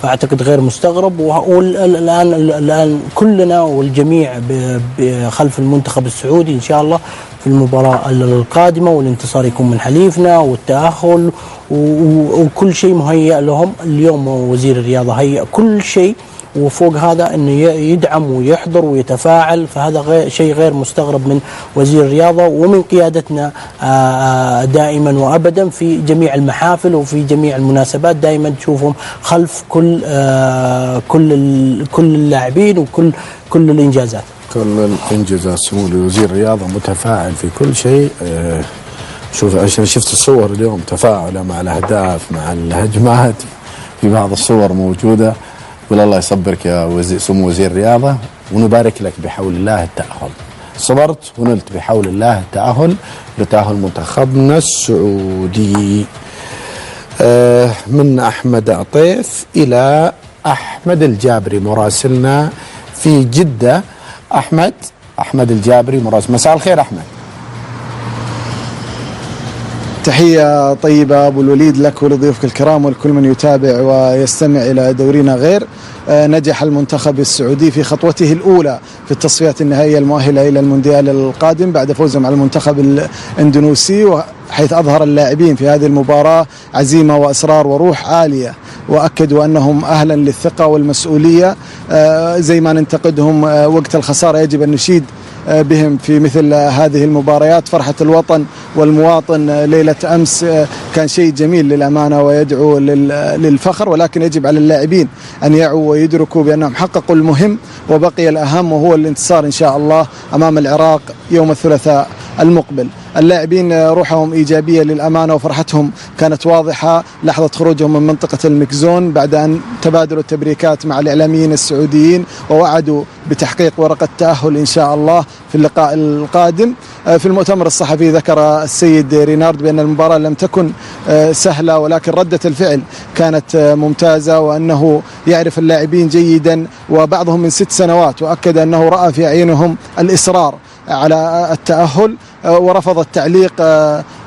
فأعتقد غير مستغرب. والآن كلنا والجميع خلف المنتخب السعودي إن شاء الله في المباراة القادمة، والانتصار يكون من حليفنا والتأهل وكل شيء مهيأ لهم. اليوم وزير الرياضة هيأ كل شيء، وفوق هذا أنه يدعم ويحضر ويتفاعل، فهذا شيء غير مستغرب من وزير الرياضة ومن قيادتنا دائما وأبدا في جميع المحافل وفي جميع المناسبات. دائما تشوفهم خلف كل اللاعبين وكل الإنجازات. كل الإنجازات. سمو وزير الرياضة متفاعل في كل شيء. شوف عشان شفت الصور اليوم تفاعله مع الأهداف مع الهجمات، في بعض الصور موجودة. قول الله يصبرك يا سمو وزير الرياضة، ونبارك لك بحول الله التأهل. صبرت ونلت بحول الله التأهل لتأهل منتخبنا السعودي. من أحمد عطيف إلى أحمد الجابري مراسلنا في جدة. أحمد الجابري مراسل. مساء الخير أحمد. تحية طيبة أبو الوليد لك ولضيوفك الكرام ولكل من يتابع ويستمع إلى دورينا غير. نجح المنتخب السعودي في خطوته الأولى في التصفيات النهائية المؤهلة إلى المونديال القادم بعد فوزهم على المنتخب الإندونيسي، حيث أظهر اللاعبين في هذه المباراة عزيمة وإصرار وروح عالية، وأكدوا أنهم أهلا للثقة والمسؤولية. زي ما ننتقدهم وقت الخسارة يجب أن نشيد بهم في مثل هذه المباريات. فرحة الوطن والمواطن ليلة أمس كان شيء جميل للأمانة ويدعو للفخر، ولكن يجب على اللاعبين أن يعوا ويدركوا بأنهم حققوا المهم وبقي الأهم، وهو الانتصار إن شاء الله أمام العراق يوم الثلاثاء المقبل. اللاعبين روحهم إيجابية للأمانة وفرحتهم كانت واضحة لحظة خروجهم من منطقة المكزون بعد أن تبادلوا التبريكات مع الإعلاميين السعوديين ووعدوا بتحقيق ورقة تأهل إن شاء الله في اللقاء القادم. في المؤتمر الصحفي ذكر السيد رينارد بأن المباراة لم تكن سهلة، ولكن ردة الفعل كانت ممتازة، وأنه يعرف اللاعبين جيدا وبعضهم من 6 سنوات، وأكد أنه رأى في أعينهم الإصرار على التأهل ورفض التعليق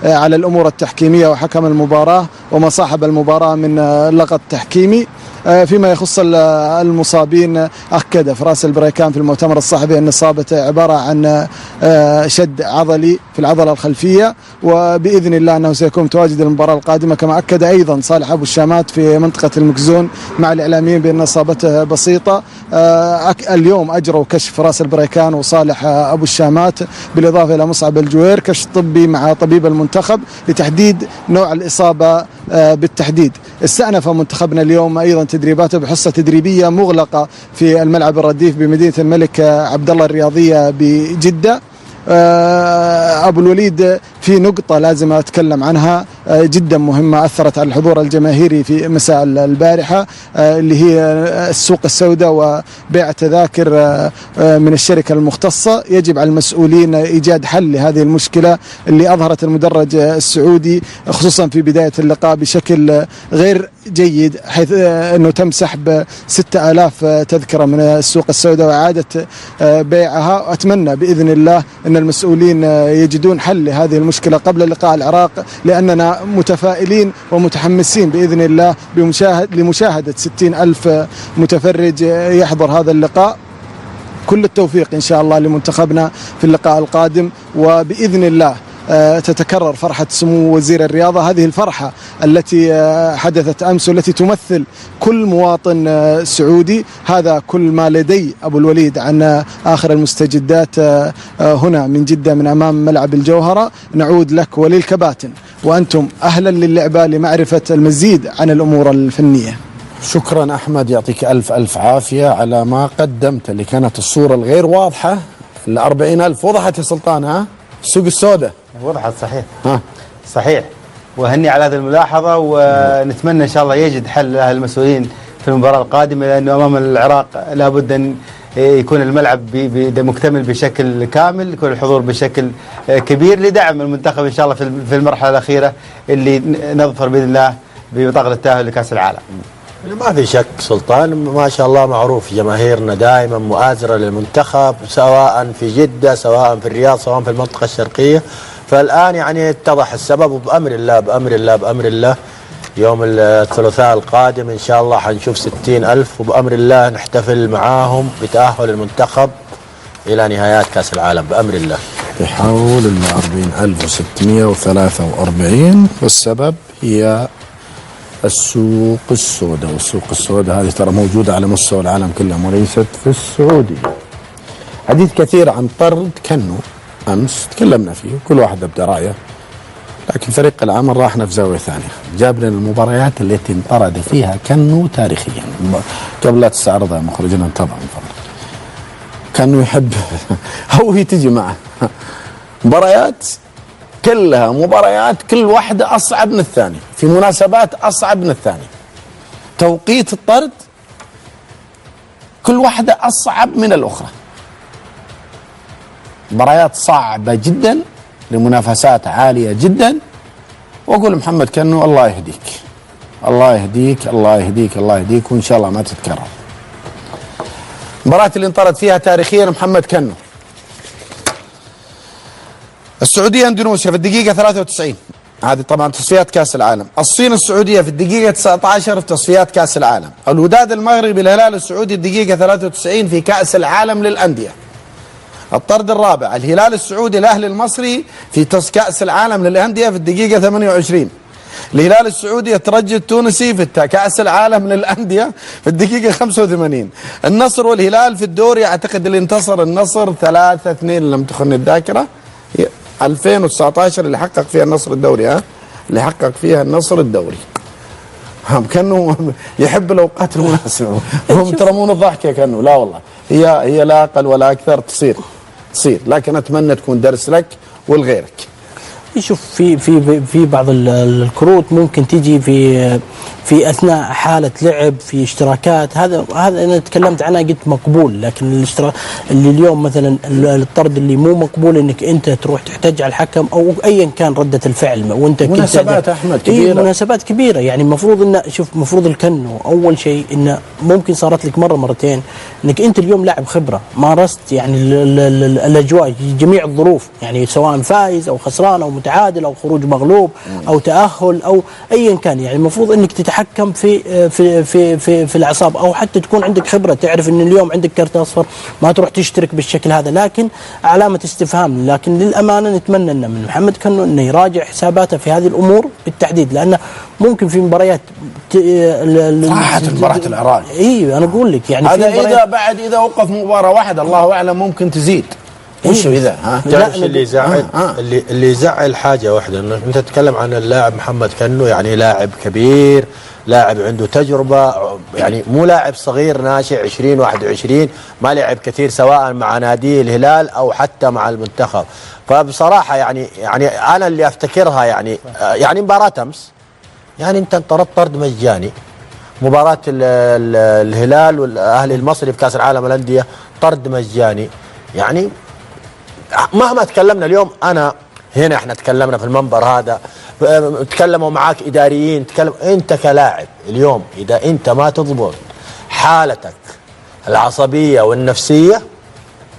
على الأمور التحكيمية وحكم المباراة وما صاحب المباراة من لغط تحكيمي. فيما يخص المصابين، أكد فراس البريكان في المؤتمر الصحفي أن إصابته عبارة عن شد عضلي في العضلة الخلفية، وبإذن الله أنه سيكون متواجد المباراة القادمة. كما أكد أيضا صالح أبو الشامات في منطقة المكزون مع الإعلاميين بأن إصابته بسيطة. اليوم أجروا كشف فراس البريكان وصالح أبو الشامات بالإضافة إلى مصعب الجوير كشف طبي مع طبيب المنتخب لتحديد نوع الإصابة بالتحديد. استأنف منتخبنا اليوم أيضا تدريباته بحصة تدريبية مغلقة في الملعب الرديف بمدينة الملك عبد الله الرياضية بجدة. أبو الوليد، في نقطة لازم أتكلم عنها جدا مهمة أثرت على الحضور الجماهيري في مساء البارحة، اللي هي السوق السوداء وبيع تذاكر من الشركة المختصة. يجب على المسؤولين إيجاد حل لهذه المشكلة اللي أظهرت المدرج السعودي خصوصا في بداية اللقاء بشكل غير جيد، حيث أنه تم سحب 6000 تذكرة من السوق السوداء وإعادة بيعها. أتمنى بإذن الله أن المسؤولين يجدون حل لهذه المشكلة قبل لقاء العراق، لأننا متفائلين ومتحمسين بإذن الله لمشاهدة 60,000 متفرج يحضر هذا اللقاء. كل التوفيق إن شاء الله لمنتخبنا في اللقاء القادم، وبإذن الله تتكرر فرحة سمو وزير الرياضة، هذه الفرحة التي حدثت أمس والتي تمثل كل مواطن سعودي. هذا كل ما لدي أبو الوليد عن آخر المستجدات هنا من جدة من أمام ملعب الجوهرة. نعود لك وللكباتن وأنتم أهلا للعبة لمعرفة المزيد عن الأمور الفنية. شكرا أحمد، يعطيك ألف عافية على ما قدمت. اللي كانت الصورة الغير واضحة 40,000 وضحت يا سلطان. ها السوق السوداء وضحت صحيح. صحيح، وهني على هذه الملاحظة، ونتمنى إن شاء الله يجد حل لها المسؤولين في المباراة القادمة، لأنه أمام العراق لابد أن يكون الملعب مكتمل بشكل كامل، يكون الحضور بشكل كبير لدعم المنتخب إن شاء الله في المرحلة الأخيرة اللي نظفر بإذن الله ببطاقة التأهل لكأس العالم. ما في شك سلطان، ما شاء الله معروف جماهيرنا دائما مؤازرة للمنتخب، سواء في جدة سواء في الرياض سواء في المنطقة الشرقية. فالآن يعني اتضح السبب، وبأمر الله يوم الثلاثاء القادم إن شاء الله حنشوف 60,000 وبأمر الله نحتفل معاهم بتأهل المنتخب إلى نهايات كأس العالم بأمر الله. بحول ال 40,643 والسبب هي السوق السوداء، والسوق السوداء هذه ترى موجودة على مستوى العالم كله وليست في السعودية. حديث كثير عن طرد كنو أمس تكلمنا فيه وكل واحد أبدأ رأيه، لكن فريق العمل راحنا في زاوية ثانية، جاب لنا المباريات التي انطرد فيها كنو تاريخيا. قبل لا تستعرضها مخرجنا انتظر من فضلك. كانوا يحب هو هي تجي معه مباريات كلها مباريات كل واحدة أصعب من الثانية، في مناسبات أصعب من الثانية، توقيت الطرد كل واحدة أصعب من الأخرى، مباريات صعبة جدا لمنافسات عالية جدا. وأقول محمد كنو الله يهديك الله يهديك الله يهديك الله يهديك وإن شاء الله ما تتكرر. المباراة اللي انطرد فيها تاريخيا محمد كنو السعودية اندونيسيا في الدقيقة 93، هذه طبعا تصفيات كأس العالم. الصين السعودية في الدقيقة 19 في تصفيات كأس العالم. الوداد المغربي الهلال السعودي الدقيقة 93 في كأس العالم للأندية. الطرد الرابع الهلال السعودي الأهلي المصري في كأس العالم للأندية في الدقيقة 28. الهلال السعودي الترجي التونسي في كأس العالم للأندية في الدقيقة 85. النصر والهلال في الدوري أعتقد اللي انتصر النصر 3-2 لم تخن الذاكرة 2019 اللي حقق فيها النصر الدوري اللي حقق فيها النصر الدوري. كانوا يحب الأوقات المناسبة. هم ترى مو الضحك يا كانوا، لا والله هي لا أقل ولا أكثر تصير لكن أتمنى تكون درس لك ولغيرك. شوف في بعض الكروت ممكن تيجي في اثناء حاله لعب في اشتراكات، هذا انا تكلمت عنها قلت مقبول، لكن الاشتراك اللي اليوم مثلا الطرد اللي مو مقبول انك انت تروح تحتج على الحكم او ايا كان رده الفعل وانت مناسبات احمد كبيره. مناسبات كبيره يعني المفروض انه شوف المفروض الكنو اول شيء انه ممكن صارت لك مره مرتين انك انت اليوم لاعب خبره مارست يعني الاجواء جميع الظروف، يعني سواء فائز او خسران او متعادل او خروج مغلوب او تاهل او ايا كان، يعني المفروض انك تتحكم في الاعصاب او حتى تكون عندك خبره تعرف ان اليوم عندك كرت اصفر ما تروح تشترك بالشكل هذا، لكن علامه استفهام. لكن للامانه نتمنى ان من محمد كنو انه يراجع حساباته في هذه الامور بالتحديد، لانه ممكن في مباريات راحت مباراه العراق. ايوه انا اقول لك يعني هذا اذا وقف مباراه واحده الله اعلم ممكن تزيد. وش اذا تعرف اللي يزعل اللي يزعل حاجه واحده، انك انت تتكلم عن اللاعب محمد كنو، يعني لاعب كبير، لاعب عنده تجربه، يعني مو لاعب صغير ناشئ 20 21، ما لعب كثير سواء مع نادي الهلال او حتى مع المنتخب. فبصراحه يعني انا اللي افتكرها يعني مباراه امس يعني انت انطردت طرد مجاني، مباراه الهلال والاهلي المصري في كاس العالم للانديه طرد مجاني. يعني مهما تكلمنا اليوم، انا هنا احنا تكلمنا في المنبر هذا، تكلموا معاك اداريين، تكلم انت كلاعب اليوم اذا انت ما تضبط حالتك العصبيه والنفسيه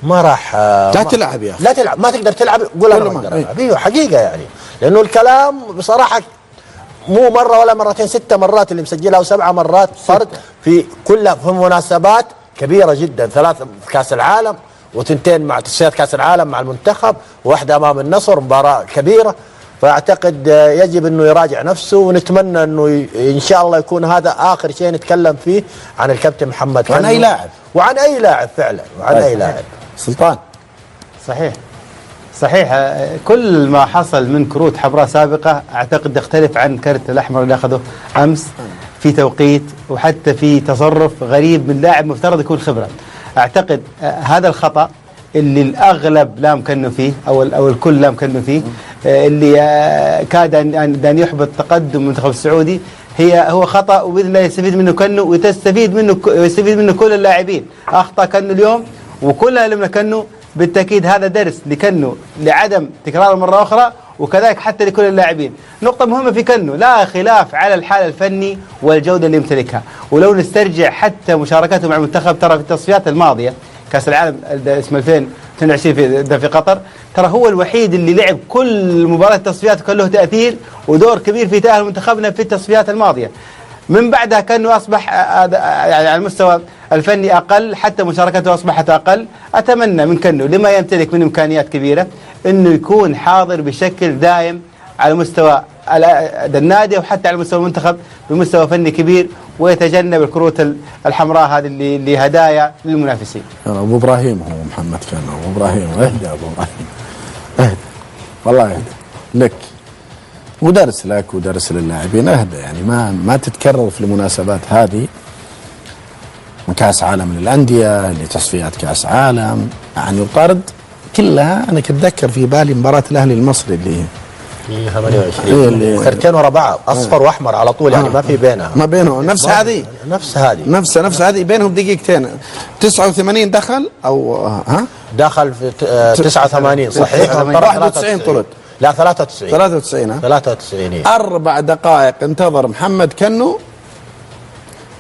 ما راح لا تلعب يا اخي، لا تلعب، ما تقدر تلعب. قول انا ما اقدر العب. ايوه حقيقه يعني، لانه الكلام بصراحه مو مره ولا مرتين، 6 مرات اللي مسجلها و7 مرات طرد في كلها في مناسبات كبيره جدا، 3 في كاس العالم وتنتين مع تصفيات كاس العالم مع المنتخب، وواحده امام النصر، مباراه كبيره. فاعتقد يجب انه يراجع نفسه، ونتمنى انه ان شاء الله يكون هذا اخر شيء نتكلم فيه عن الكابتن محمد كنو، وعن اي لاعب، وعن اي لاعب فعلا، وعن اي لاعب. سلطان صحيح كل ما حصل من كروت حمراء سابقه اعتقد يختلف عن الكرت الاحمر اللي اخذه امس في توقيت وحتى في تصرف غريب من لاعب مفترض يكون خبره. اعتقد هذا الخطا اللي الاغلب لام كنوا فيه او الكل لام كنوا فيه، اللي كاد ان يحبط تقدم المنتخب السعودي، هو خطا وباذن الله يستفيد منه كنو ويستفيد منه كل اللاعبين. اخطا كنو اليوم وكلنا لمنا كنو، بالتاكيد هذا درس لكنو لعدم تكراره مره اخرى، وكذلك حتى لكل اللاعبين. نقطة مهمة في كنو، لا خلاف على الحال الفني والجودة اللي يمتلكها، ولو نسترجع حتى مشاركته مع المنتخب ترى في التصفيات الماضية كأس العالم اسم 22 في قطر، ترى هو الوحيد اللي لعب كل مباراة التصفيات وكان له تأثير ودور كبير في تأهل منتخبنا في التصفيات الماضية. من بعدها كأنه أصبح يعني على المستوى الفني أقل، حتى مشاركته أصبحت أقل. أتمنى من كنو لما يمتلك من إمكانيات كبيرة أنه يكون حاضر بشكل دائم على مستوى النادي وحتى على مستوى المنتخب بمستوى فني كبير، ويتجنب الكروت الحمراء هذه اللي هدايا للمنافسين. أبو إبراهيم هو محمد كنو، أبو إبراهيم اهدى، أبو إبراهيم اهدى، والله اهدى لك، ودرس لك ودرس للاعبين، اهدى يعني ما تتكرر في المناسبات هذه، من كاس عالم للانديه لتصفيات كاس عالم يعني وطرد كلها. انا كتذكر في بالي مباراه الاهلي المصري اللي 28 خرتين ورا بعض اصفر واحمر على طول، يعني ما في بينها، ما بينهم نفس هذه نفس هذه بينهم دقيقتين. 89 دخل او دخل في 89 صحيح، 91 طرد، لا 93 93 4 دقائق انتظر محمد كنو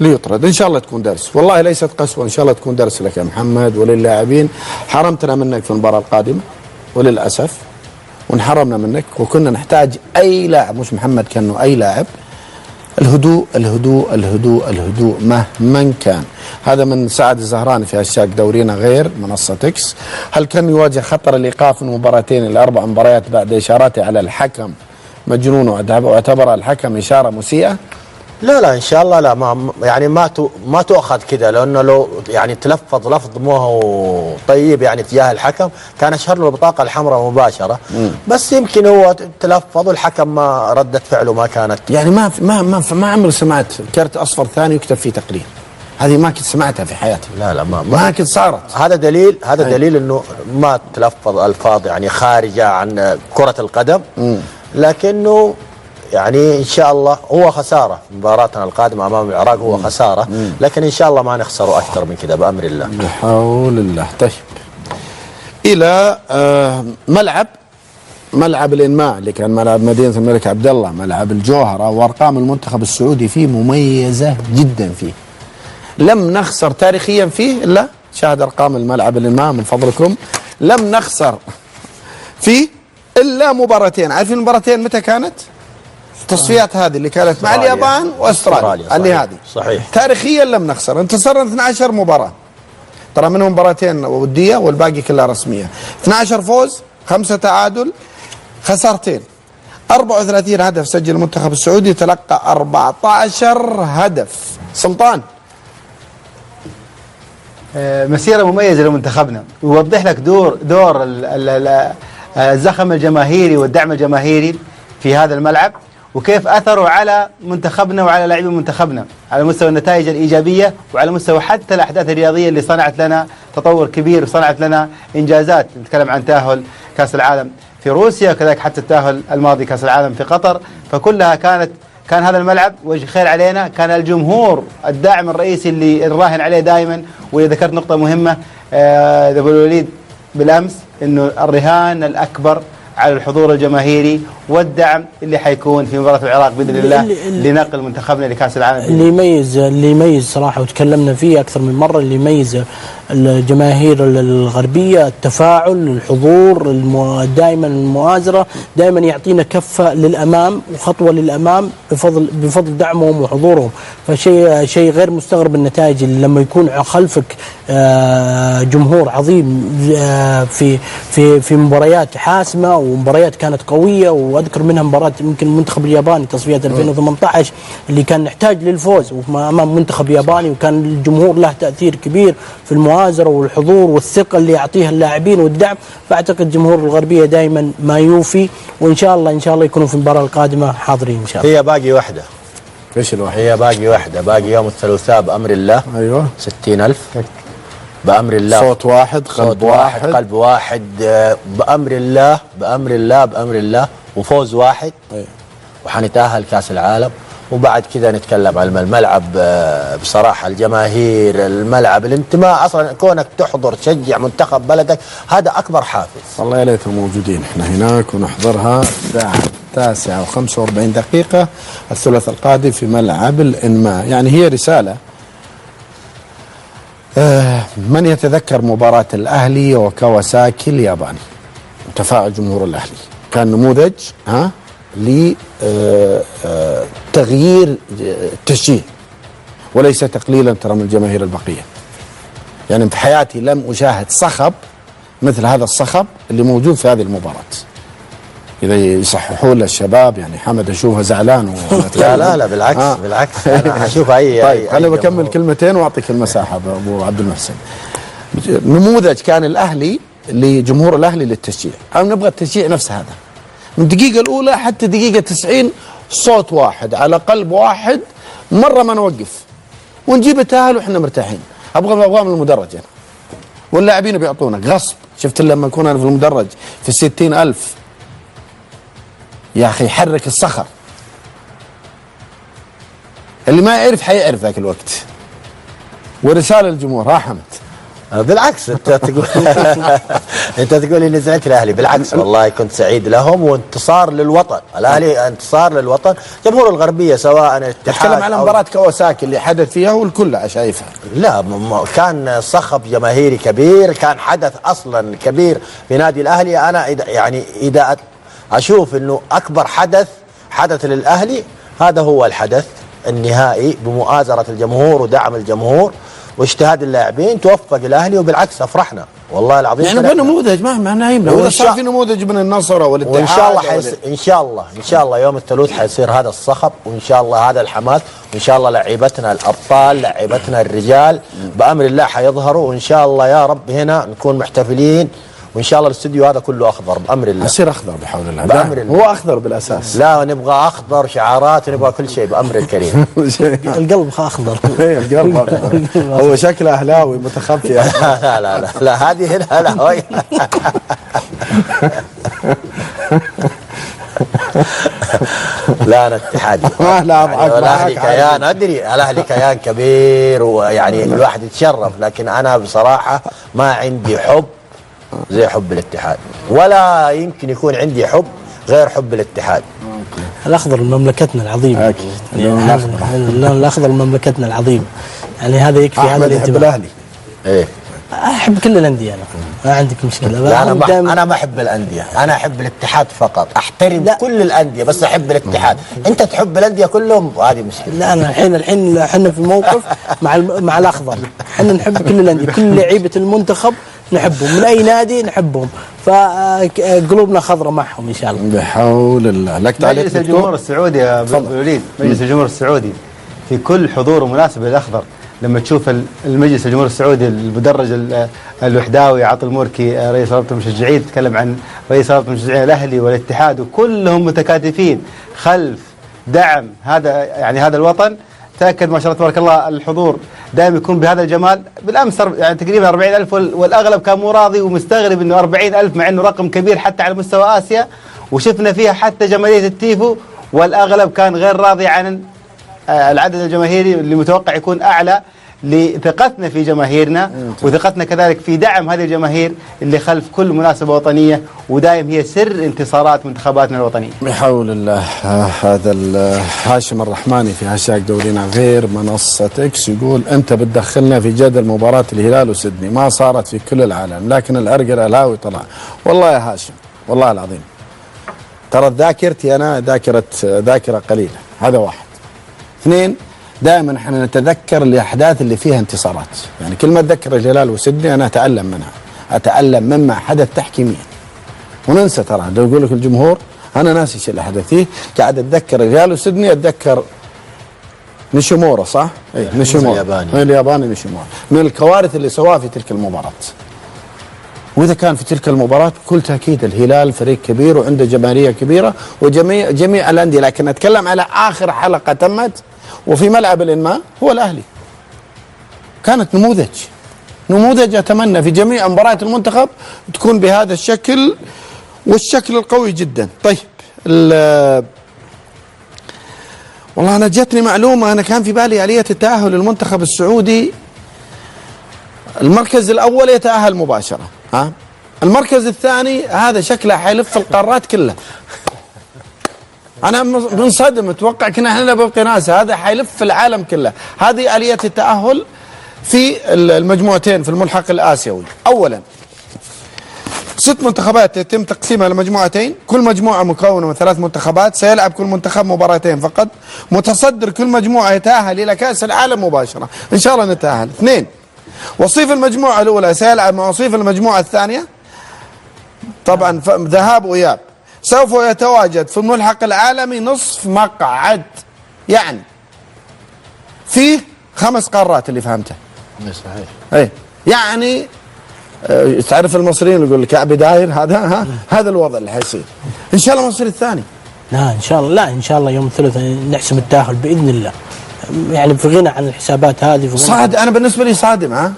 ليطرد. ان شاء الله تكون درس، والله ليست قسوه، ان شاء الله تكون درس لك يا محمد وللاعبين. حرمتنا منك في المباراه القادمه وللاسف، وانحرمنا منك، وكنا نحتاج اي لاعب مش محمد كنو، اي لاعب. الهدوء الهدوء الهدوء الهدوء مهما كان. هذا من سعد الزهراني في هاشتاج دورينا غير منصة اكس. هل كان يواجه خطر الايقاف من مباراتين الى 4 مباريات بعد اشاراته على الحكم مجنون واعتبر الحكم اشارة مسيئة؟ لا ان شاء الله لا، ما تؤخذ كذا، لانه لو يعني تلفظ لفظ مو هو طيب يعني تجاه الحكم كان اشهر له البطاقه الحمراء مباشره. بس يمكن هو تلفظ والحكم ما ردت فعله ما كانت، يعني ما عمري سمعت كرت اصفر ثاني يكتب فيه تقرير. هذه ما كنت سمعتها في حياتي. لا ما كنت صارت. هذا دليل انه ما تلفظ الفاظ يعني خارجه عن كره القدم. لكنه يعني ان شاء الله هو خساره مباراتنا القادمه امام العراق، هو خساره، لكن ان شاء الله ما نخسره اكثر من كذا بامر الله. بحول الله. طيب الى ملعب الانماء اللي كان ملعب مدينه الملك عبد الله، ملعب الجوهره، وارقام المنتخب السعودي فيه مميزه جدا فيه. لم نخسر تاريخيا فيه الا شاهد ارقام الملعب الانماء من فضلكم، لم نخسر فيه الا مباراتين. عارفين المباراتين متى كانت؟ التصفيات هذه اللي كانت مع اليابان واستراليا، اللي هذه صحيح تاريخيا لم نخسر. انتصرنا 12 مباراة، ترى منهم مباراتين ودية والباقي كلها رسمية. 12 فوز، 5 تعادل، خسارتين. 34 هدف سجل المنتخب السعودي، تلقى 14 هدف. سلطان، مسيرة مميزة لمنتخبنا، ويوضح لك دور الزخم الجماهيري والدعم الجماهيري في هذا الملعب، وكيف أثروا على منتخبنا وعلى لاعبين منتخبنا على مستوى النتائج الإيجابية، وعلى مستوى حتى الأحداث الرياضية اللي صنعت لنا تطور كبير وصنعت لنا إنجازات. نتكلم عن تأهل كأس العالم في روسيا، وكذلك حتى التأهل الماضي كأس العالم في قطر، فكلها كان هذا الملعب وجه خير علينا. كان الجمهور الداعم الرئيسي اللي نراهن عليه دائما. وذكرت نقطة مهمة أبو الوليد بالأمس، إنه الرهان الأكبر على الحضور الجماهيري والدعم اللي حيكون في مباراة العراق بإذن الله لنقل منتخبنا لكأس العالم. اللي يميز صراحة، وتكلمنا فيه أكثر من مرة، اللي يميز الجماهير الغربية التفاعل، الحضور، دائما المؤازرة، دائما يعطينا كفة للأمام وخطوة للأمام بفضل دعمهم وحضورهم. فشيء غير مستغرب النتائج اللي لما يكون خلفك جمهور عظيم في مباريات حاسمة ومباريات كانت قوية. واذكر منها مباراة يمكن المنتخب الياباني تصفيات 2018 اللي كان نحتاج للفوز امام منتخب ياباني، وكان الجمهور له تأثير كبير في المؤازرة والحضور والثقة اللي يعطيها اللاعبين والدعم. فاعتقد الجمهور الغربية دائما ما يوفي، وان شاء الله يكونوا في المباراة القادمة حاضرين ان شاء الله. هي باقي واحدة. ايش الواحد؟ هي باقي واحدة، باقي يوم الثلاثاء بأمر الله. ايوه 60,000 بأمر الله، صوت واحد، قلب واحد بأمر الله وفوز واحد. أيوه. وحنتأهل كأس العالم. وبعد كذا نتكلم عن الملعب. بصراحة الجماهير، الملعب، الانتماء، أصلا كونك تحضر تشجع منتخب بلدك هذا أكبر حافز. والله يا ليتهم موجودين احنا هناك ونحضرها الساعة 9:45 الثلاثاء القادم في ملعب الإنماء. يعني هي رسالة من يتذكر مباراة الأهلي وكواساكي الياباني؟ تفاعل جمهور الأهلي كان نموذج لتغيير التشجيع وليس تقليلا ترى من الجماهير البقية. يعني في حياتي لم أشاهد صخب مثل هذا الصخب اللي موجود في هذه المباراة. إذا يصححوا له الشباب، يعني حمد أشوفه زعلان لا بالعكس بالعكس أنا أشوف طيب أنا بكمل كلمتين وأعطيك المساحة أبو عبد المحسن. نموذج كان الأهلي لجمهور الأهلي للتشجيع، أو نبغى التشجيع نفس هذا من الدقيقة الأولى حتى دقيقة 90 صوت واحد على قلب واحد، مرة ما نوقف ونجيب التأهل وإحنا مرتاحين. أبغى من المدرج واللاعبين بيعطونا غصب. شفت لما أكون أنا في المدرج في 60,000 يا أخي يحرك الصخر، اللي ما يعرف حيعرف ذاك الوقت. ورسالة للجمهور، ها حمد؟ بالعكس انت تقول انت تقول اني زعلت الاهلي، بالعكس والله كنت سعيد لهم وانتصار للوطن. الاهلي انتصار للوطن، جمهور الغربيه سواء الاتحاد. اتكلم على مباراه كواساكي اللي حدث فيها والكل شايفها. لا كان صخب جماهيري كبير، كان حدث اصلا كبير في نادي الاهلي. انا اذا اشوف انه اكبر حدث للاهلي هذا هو الحدث النهائي بمؤازره الجمهور ودعم الجمهور واجتهاد اللاعبين. توفق الاهلي وبالعكس افرحنا والله العظيم. يعني بنموذج ما نايمنا، ولا صار في نموذج من النصر والاتحاد. وان شاء الله ان شاء الله يوم الثلاث حيصير هذا الصخب، وان شاء الله هذا الحماس، وان شاء الله لعيبتنا الابطال لعيبتنا الرجال بامر الله حيظهروا، وان شاء الله يا رب هنا نكون محتفلين، وان شاء الله الاستوديو هذا كله اخضر بامر الله. يصير اخضر بحول الله. بامر الله. هو اخضر بالاساس. لا نبغى اخضر شعارات ونبغى كل شيء بامر الكريم. القلب اخضر. القلب اخضر. هو شكله اهلاوي متخفي. لا هذه هنا لا. لا انا اتحادي. لا اضحك الاهلي كيان، ادري الاهلي كيان كبير ويعني الواحد يتشرف، لكن انا بصراحه ما عندي حب زي حب الاتحاد، ولا يمكن يكون عندي حب غير حب الاتحاد. الاخضر مملكتنا العظيمه. اللون الاخضر مملكتنا العظيمه، يعني هذا يكفي. هذا اللي يحب الاهلي. ايه احب كل الانديه انا، ما عندك مشكله. لا انا ما احب الانديه، انا احب الاتحاد فقط. احترم كل الانديه بس احب الاتحاد. انت تحب الانديه كلهم وهذه مشكله. لا انا الحين احنا في موقف مع الاخضر، احنا نحب كل الانديه، كل لعيبه المنتخب نحبهم، من اي نادي نحبهم، فقلوبنا خضراء معهم ان شاء الله. بحول الله. لك تعليق مجلس الجمهور السعودي يا ابو الوليد، مجلس الجمهور السعودي في كل حضور ومناسبه الاخضر، لما تشوف المجلس الجمهور السعودي المدرج الوحداوي عاطي الموركي رئيس رابطه المشجعين، تكلم عن رئيس رابطه المشجعين الاهلي والاتحاد، وكلهم متكاتفين خلف دعم هذا الوطن. تاكد ما شاء الله تبارك الله الحضور دائما يكون بهذا الجمال. بالامس يعني تقريبا 40,000، والاغلب كان مو راضي ومستغرب انه 40,000 مع انه رقم كبير حتى على مستوى اسيا، وشفنا فيها حتى جماهيريه التيفو، والاغلب كان غير راضي عن العدد الجماهيري اللي متوقع يكون اعلى، لثقتنا في جماهيرنا وثقتنا كذلك في دعم هذه الجماهير اللي خلف كل مناسبة وطنية، ودائم هي سر انتصارات منتخباتنا الوطنية. بحول الله. هذا هاشم الرحماني في هاشتاج دورينا غير منصة اكس يقول انت بتدخلنا في جدل مباراة الهلال وسيدني، ما صارت في كل العالم لكن العرق الاهلاوي طلع. والله يا هاشم والله العظيم ترى ذاكرتي انا ذاكرة قليلة، هذا واحد. اثنين، دائما احنا نتذكر الاحداث اللي فيها انتصارات، يعني كل ما اتذكر الهلال وسيدني انا اتالم منها، اتالم مما حدث تحكيميا، وننسى ترى لو يقول لك الجمهور انا ناسي ايش اللي حدث فيه، قاعد اتذكر الهلال وسيدني، اتذكر نيشيمورا صح؟ اي نيشيمورا الياباني نيشيمورا من الكوارث اللي سواها في تلك المباراة. واذا كان في تلك المباراة بكل تاكيد الهلال فريق كبير وعنده جماهيريه كبيره وجميع الانديه، لكن اتكلم على اخر حلقه تمت وفي ملعب الانماء هو الاهلي. كانت نموذج اتمنى في جميع مباريات المنتخب تكون بهذا الشكل والشكل القوي جدا. طيب والله انا جتني معلومه، انا كان في بالي آلية التأهل للمنتخب السعودي المركز الاول يتأهل مباشره، المركز الثاني هذا شكله حيلف القارات كلها. انا منصدم، اتوقع كنا احنا بقي ناس، هذا حيلف العالم كله. هذه آلية التأهل في المجموعتين في الملحق الآسيوي. أولا 6 منتخبات يتم تقسيمها لمجموعتين، كل مجموعة مكونة من 3 منتخبات، سيلعب كل منتخب مباراتين فقط، متصدر كل مجموعة يتأهل إلى كأس العالم مباشرة، إن شاء الله نتأهل. 2 وصيف المجموعة الأولى سيلعب مع وصيف المجموعة الثانية، طبعا ذهاب وإياب، سوف يتواجد في الملحق العالمي نصف مقعد، يعني فيه 5 قارات اللي فهمته. صحيح. اي يعني تعرف المصريين يقول الكعب داير، هذا الوضع اللي حيصير. ان شاء الله ما يصير الثاني. لا ان شاء الله، لا ان شاء الله يوم الثلاثاء نحسم التاهل باذن الله. يعني في غنى عن الحسابات هذه. صعد انا بالنسبه لي صادم.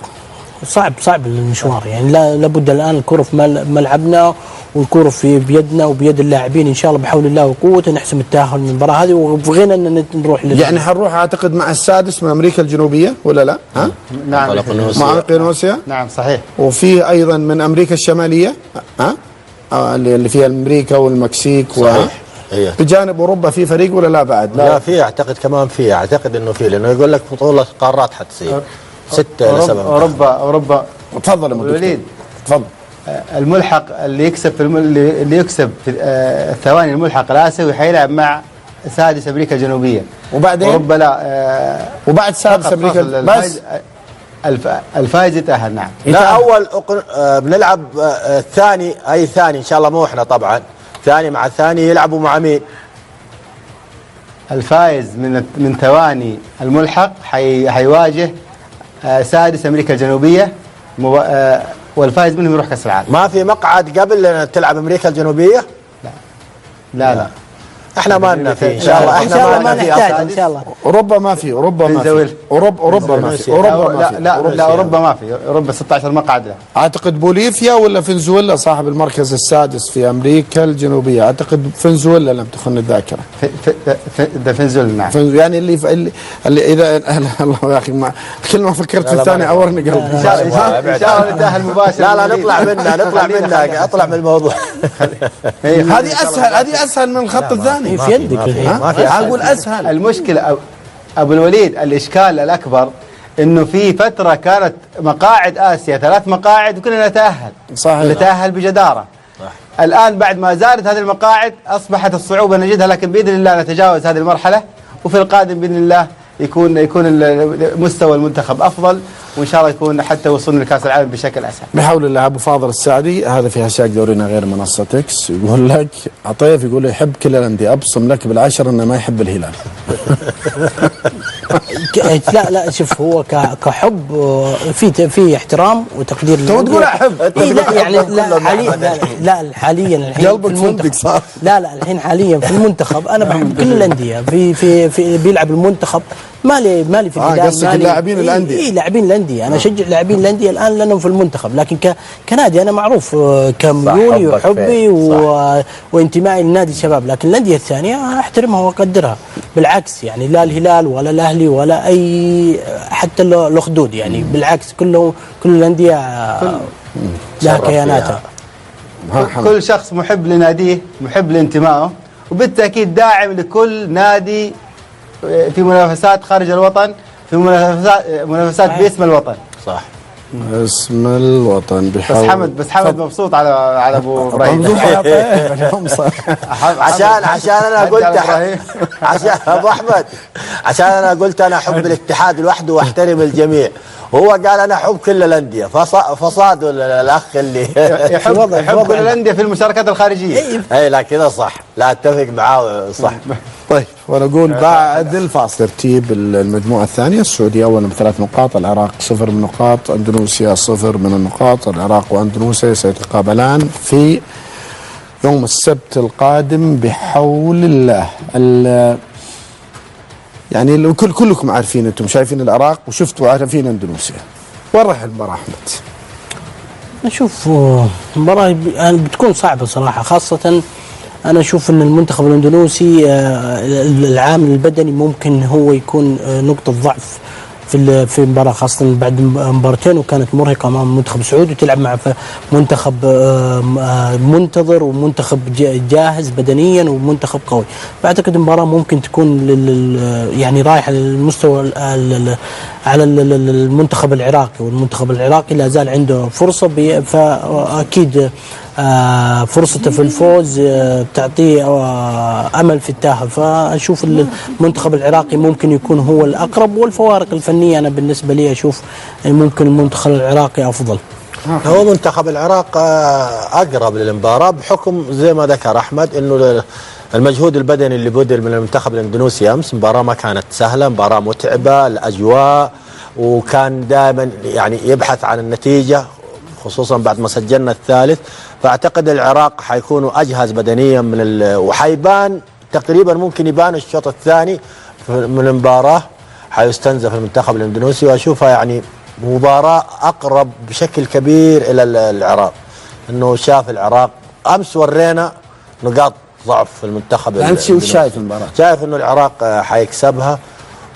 صعب المشوار، يعني لابد الان الكره في ملعبنا والكره في بيدنا وبيد اللاعبين، ان شاء الله بحول الله وقوته نحسم التاهل من المباراه هذه، وفي غنى ان نروح يعني حنروح اعتقد مع السادس من امريكا الجنوبيه ولا لا؟ ها؟ نعم مع قينوسيا. نعم صحيح. وفي ايضا من امريكا الشماليه، ها؟ اللي فيها امريكا والمكسيك. صحيح. بجانب اوروبا في فريق ولا لا بعد؟ لا في، اعتقد كمان في، اعتقد انه في، لانه يقول لك بطوله قارات حتصير 6 إلى 7. اوروبا. تفضل ابو الوليد. تفضل. الملحق اللي يكسب في الثواني الملحق الاسيوي حيلعب مع سادس امريكا الجنوبيه. وبعدين اوروبا لا وبعد سادس امريكا بس الفائز يتاهل. نعم. لا اول بنلعب الثاني، اي ثاني ان شاء الله، مو احنا طبعا، ثاني مع الثاني يلعبوا مع مين؟ الفائز من ثواني الملحق حيواجه سادس امريكا الجنوبيه، والفائز منهم يروح كاس العالم. ما في مقعد قبل تلعب امريكا الجنوبيه؟ لا احنا ما لنا فيه ان شاء الله. احنا ما نحتاج ان شاء الله. اوروبا ما في. اوروبا ما في. لا اوروبا ما في. اوروبا 16 مقعد. لا اعتقد بوليفيا ولا فنزويلا صاحب المركز السادس في امريكا الجنوبيه، اعتقد فنزويلا لم تخن الذاكره. فنزويلا. نعم. يعني اللي اذا الله يا اخي كل ما فكرت في الثاني عورني قلبي. ان شاء الله نتاهل مباشر. لا نطلع منها اطلع من الموضوع. هذه اسهل من الخط الثاني. في يدك ما في. اقول اسهل. المشكله ابو الوليد، الاشكال الاكبر انه في فتره كانت مقاعد اسيا 3 مقاعد وكنا نتاهل. صحيح. نتاهل بجداره. صح. الان بعد ما زادت هذه المقاعد اصبحت الصعوبه نجدها، لكن باذن الله نتجاوز هذه المرحله، وفي القادم باذن الله يكون مستوى المنتخب افضل، وان شاء الله يكون حتى وصلنا لكاس العالم بشكل اسهل. بحول الله. ابو فاضل السعدي هذا في هاشتاج دورينا غير منصه اكس يقول لك عطيف، يقول يحب كل الانديه، ابصم لك بالعشر انه ما يحب الهلال. لا شوف، هو كحب في احترام وتقدير. تو تقول احب يعني لا حاليا الحين قلبك فندق صار. لا الحين حاليا في المنتخب انا بحب كل الانديه. في بيلعب المنتخب مالي في الهلال. قصدك اللاعبين الانديه. اي لاعبين الانديه، انا اشجع لاعبين الانديه الان لانهم في المنتخب، لكن كنادي انا معروف كميولي وحبي وانتمائي لنادي الشباب، لكن الانديه الثانيه احترمها واقدرها بالعكس، يعني لا الهلال ولا الاهلي ولا اي حتى الاخدود، يعني بالعكس كل الانديه لها كياناتها. كل شخص محب لناديه، محب لانتمائه، وبالتاكيد داعم لكل نادي في منافسات خارج الوطن، في منافسات باسم الوطن. صح. اسم الوطن. بس حمد مبسوط على ابو ابراهيم. عشان انا قلت عشان ابو احمد، عشان انا قلت انا احب الاتحاد لوحده واحترم الجميع، وهو قال انا احب كل الانديه، فصاد الاخ اللي يحب كل الانديه في المشاركات الخارجيه. اي لا كذا صح، لا اتفق معاه صح. طيب وانا اقول بعد الفاصل ترتيب المجموعه الثانيه: السعوديه اولا ب3 نقاط، العراق 0 من نقاط، اندونيسيا 0 من النقاط. العراق واندونيسيا سيتقابلان في يوم السبت القادم بحول الله. يعني كلكم عارفين، انتم شايفين العراق وشفتوا عارفين اندونيسيا. وين راح المباراه احمد؟ نشوف المباراه بتكون صعبه صراحه، خاصه أنا أشوف أن المنتخب الإندونيسي العامل البدني ممكن هو يكون نقطة ضعف في مباراه خاصه بعد مباراتين وكانت مرهقه امام المنتخب السعودي، وتلعب مع منتخب منتظر ومنتخب جاهز بدنيا ومنتخب قوي. فاعتقد المباراه ممكن تكون يعني رايحه للمستوى على المنتخب العراقي، والمنتخب العراقي لا زال عنده فرصه، فاكيد فرصته في الفوز تعطيه امل في التاهل. فاشوف المنتخب العراقي ممكن يكون هو الاقرب، والفوارق الفنيه انا بالنسبه لي اشوف ممكن المنتخب العراقي افضل. هو منتخب العراق اقرب للمباراه بحكم زي ما ذكر احمد انه المجهود البدني اللي بذل من المنتخب الاندونيسي امس. مباراه ما كانت سهله، مباراه متعبه، الاجواء، وكان دائما يعني يبحث عن النتيجه خصوصا بعد ما سجلنا الثالث. فاعتقد العراق حيكونوا اجهز بدنيا وحيبان تقريبا، ممكن يبان الشوط الثاني من المباراه حيستنزف المنتخب الاندونيسي، واشوفها يعني مباراه اقرب بشكل كبير الى العراق. انه شاف العراق امس ورينا نقاط ضعف في المنتخب. انت وش شايف المباراه؟ شايف انه العراق حيكسبها،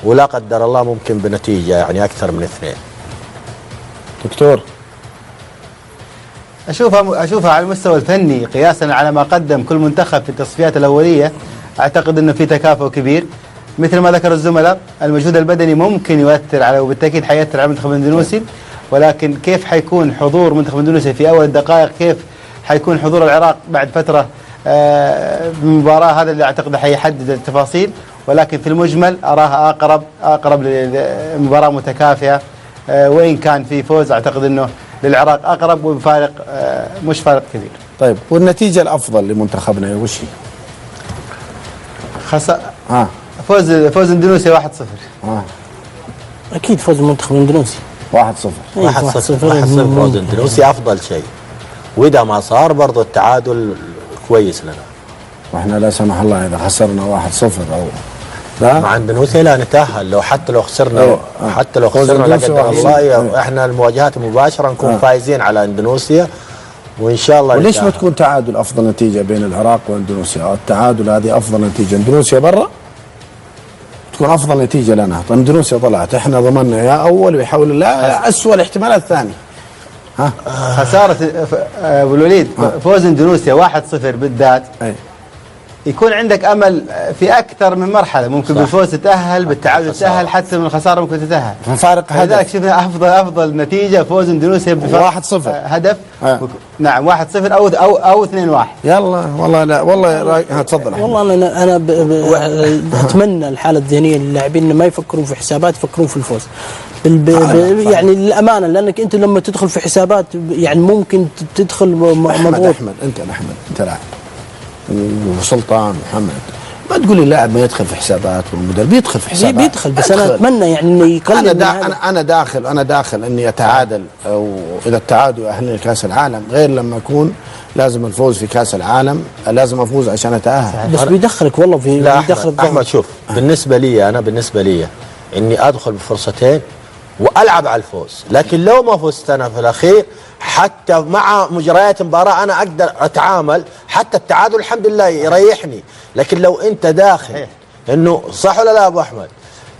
ولا قدر الله ممكن بنتيجه يعني اكثر من 2. دكتور اشوفها على المستوى الفني قياسا على ما قدم كل منتخب في التصفيات الاوليه. اعتقد انه في تكافؤ كبير مثل ما ذكر الزملاء. المجهود البدني ممكن يؤثر على، وبالتاكيد حيأثر على المنتخب الاندونيسي، ولكن كيف حيكون حضور منتخب اندونيسيا في اول الدقائق، كيف حيكون حضور العراق بعد فتره بالمباراه، هذا اللي اعتقد حيحدد التفاصيل. ولكن في المجمل اراها اقرب لمباراه متكافئه، وان كان في فوز اعتقد انه للعراق اقرب وبفارق مش فارق كبير. طيب والنتيجه الافضل لمنتخبنا وش هي؟ فوز اندونيسيا 1-0. اكيد فوز المنتخب الاندونيسي 1-0. 1-0 فوز اندونيسيا افضل شيء، واذا ما صار برضه التعادل كويس لنا. واحنا لا سمح الله اذا خسرنا 1-0 او لا مع اندونيسيا لا نتاهل. لو حتى لو خسرنا لا قدر الله، احنا المواجهات المباشره نكون فايزين على اندونيسيا وان شاء الله. وليش ما تكون تعادل افضل نتيجه بين العراق واندونيسيا؟ التعادل هذه افضل نتيجه، اندونيسيا برا تكون افضل نتيجه لنا. طيب اندونيسيا طلعت، احنا ضمننا يا اول ويحاول الله اسوء الاحتمالات الثاني. خساره ابو الوليد فوز اندونيسيا 1-0 بالذات يكون عندك امل في اكثر من مرحله. ممكن بالفوز تتاهل، بالتعادل تتاهل، حتى من الخساره ممكن تتاهل. فارق هدف. لذلك شفنا افضل نتيجه فوز اندونيسيا بفرق 1-0 هدف. نعم 1-0 او 2-1. يلا والله لا والله تفضل. والله انا اتمنى الحاله الذهنيه للاعبين انه ما يفكرون في حسابات، يفكرون في الفوز. يعني للامانه، لانك انت لما تدخل في حسابات يعني ممكن تدخل مضغوط. انت لاعب وسلطان محمد، ما تقول لي اللاعب ما يدخل في حسابات، والمدرب يدخل في حسابات. بيدخل، بس انا اتمنى يعني انه يقلل. انا داخل اني اتعادل، واذا التعادل يؤهلني لكاس العالم، غير لما اكون لازم الفوز في كاس العالم، لازم افوز عشان اتاهل. بس بيدخلك والله في بيدخل احمد شوف، بالنسبه لي اني ادخل بفرصتين والعب على الفوز، لكن لو ما فزت انا في الاخير حتى مع مجريات المباراه انا اقدر اتعامل. حتى التعادل الحمد لله يريحني، لكن لو انت داخل انه صح ولا لا ابو احمد؟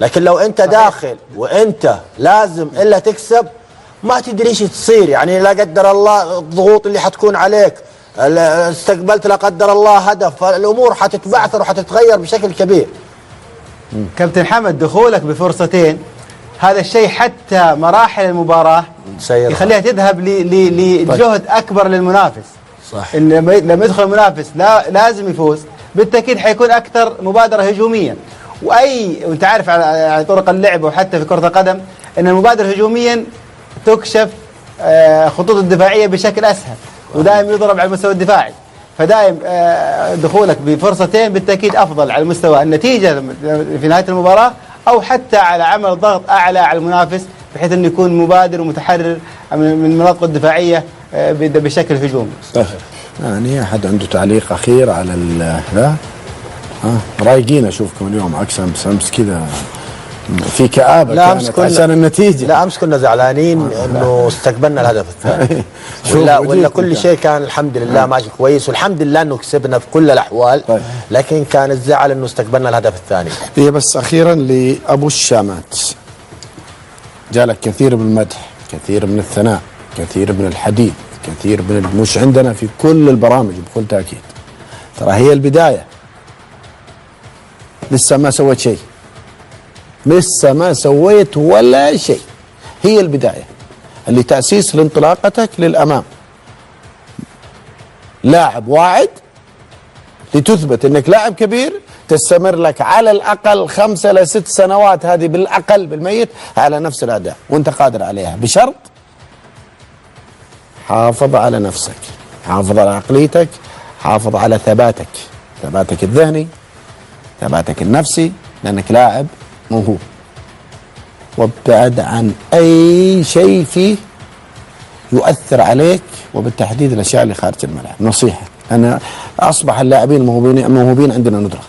لكن لو انت داخل وانت لازم الا تكسب، ما تدري ايش تصير. يعني لا قدر الله الضغوط اللي حتكون عليك، استقبلت لا قدر الله هدف، فالامور حتتبعثر وحتتغير بشكل كبير. كابتن حمد، دخولك بفرصتين هذا الشيء حتى مراحل المباراة يخليها تذهب لجهد أكبر للمنافس. صح. إن لما يدخل المنافس لازم يفوز، بالتأكيد حيكون أكثر مبادرة هجوميا. وأنت عارف على طرق اللعب وحتى في كرة القدم أن المبادرة هجوميا تكشف خطوط الدفاعية بشكل أسهل، ودائما يضرب على المستوى الدفاعي. فدائم دخولك بفرصتين بالتأكيد أفضل على مستوى النتيجة في نهاية المباراة، أو حتى على عمل ضغط أعلى على المنافس، بحيث أنه يكون مبادر ومتحرر من المناطق الدفاعية بشكل هجومي. يعني أحد عنده تعليق أخير على لا؟ رايقين أشوفكم اليوم عكس أمس كذا في كآبة كانت عشان النتيجة. لا أمس كنا زعلانين إنه استقبلنا الهدف الثاني. ولا كل شيء كان الحمد لله ماشي كويس، والحمد لله إنه كسبنا في كل الأحوال. لكن كان الزعل إنه استقبلنا الهدف الثاني. هي بس أخيرا لأبو الشامات، جالك كثير من المدح، كثير من الثناء، كثير من الحديث، كثير من مش عندنا في كل البرامج بكل تأكيد. ترى هي البداية، لسه ما سويت شيء، لسه ما سويت ولا شيء. هي البداية اللي تأسيس لانطلاقتك للأمام. لاعب واعد لتثبت انك لاعب كبير، تستمر لك على الاقل 5 إلى 6 سنوات، هذه بالاقل بالميت على نفس الاداء وانت قادر عليها، بشرط حافظ على نفسك، حافظ على عقليتك، حافظ على ثباتك الذهني، ثباتك النفسي، لانك لاعب موهوب. وابتعد عن اي شيء فيه يؤثر عليك، وبالتحديد الاشياء اللي خارج الملعب. نصيحه، انا اصبح اللاعبين الموهوبين عندنا ندره.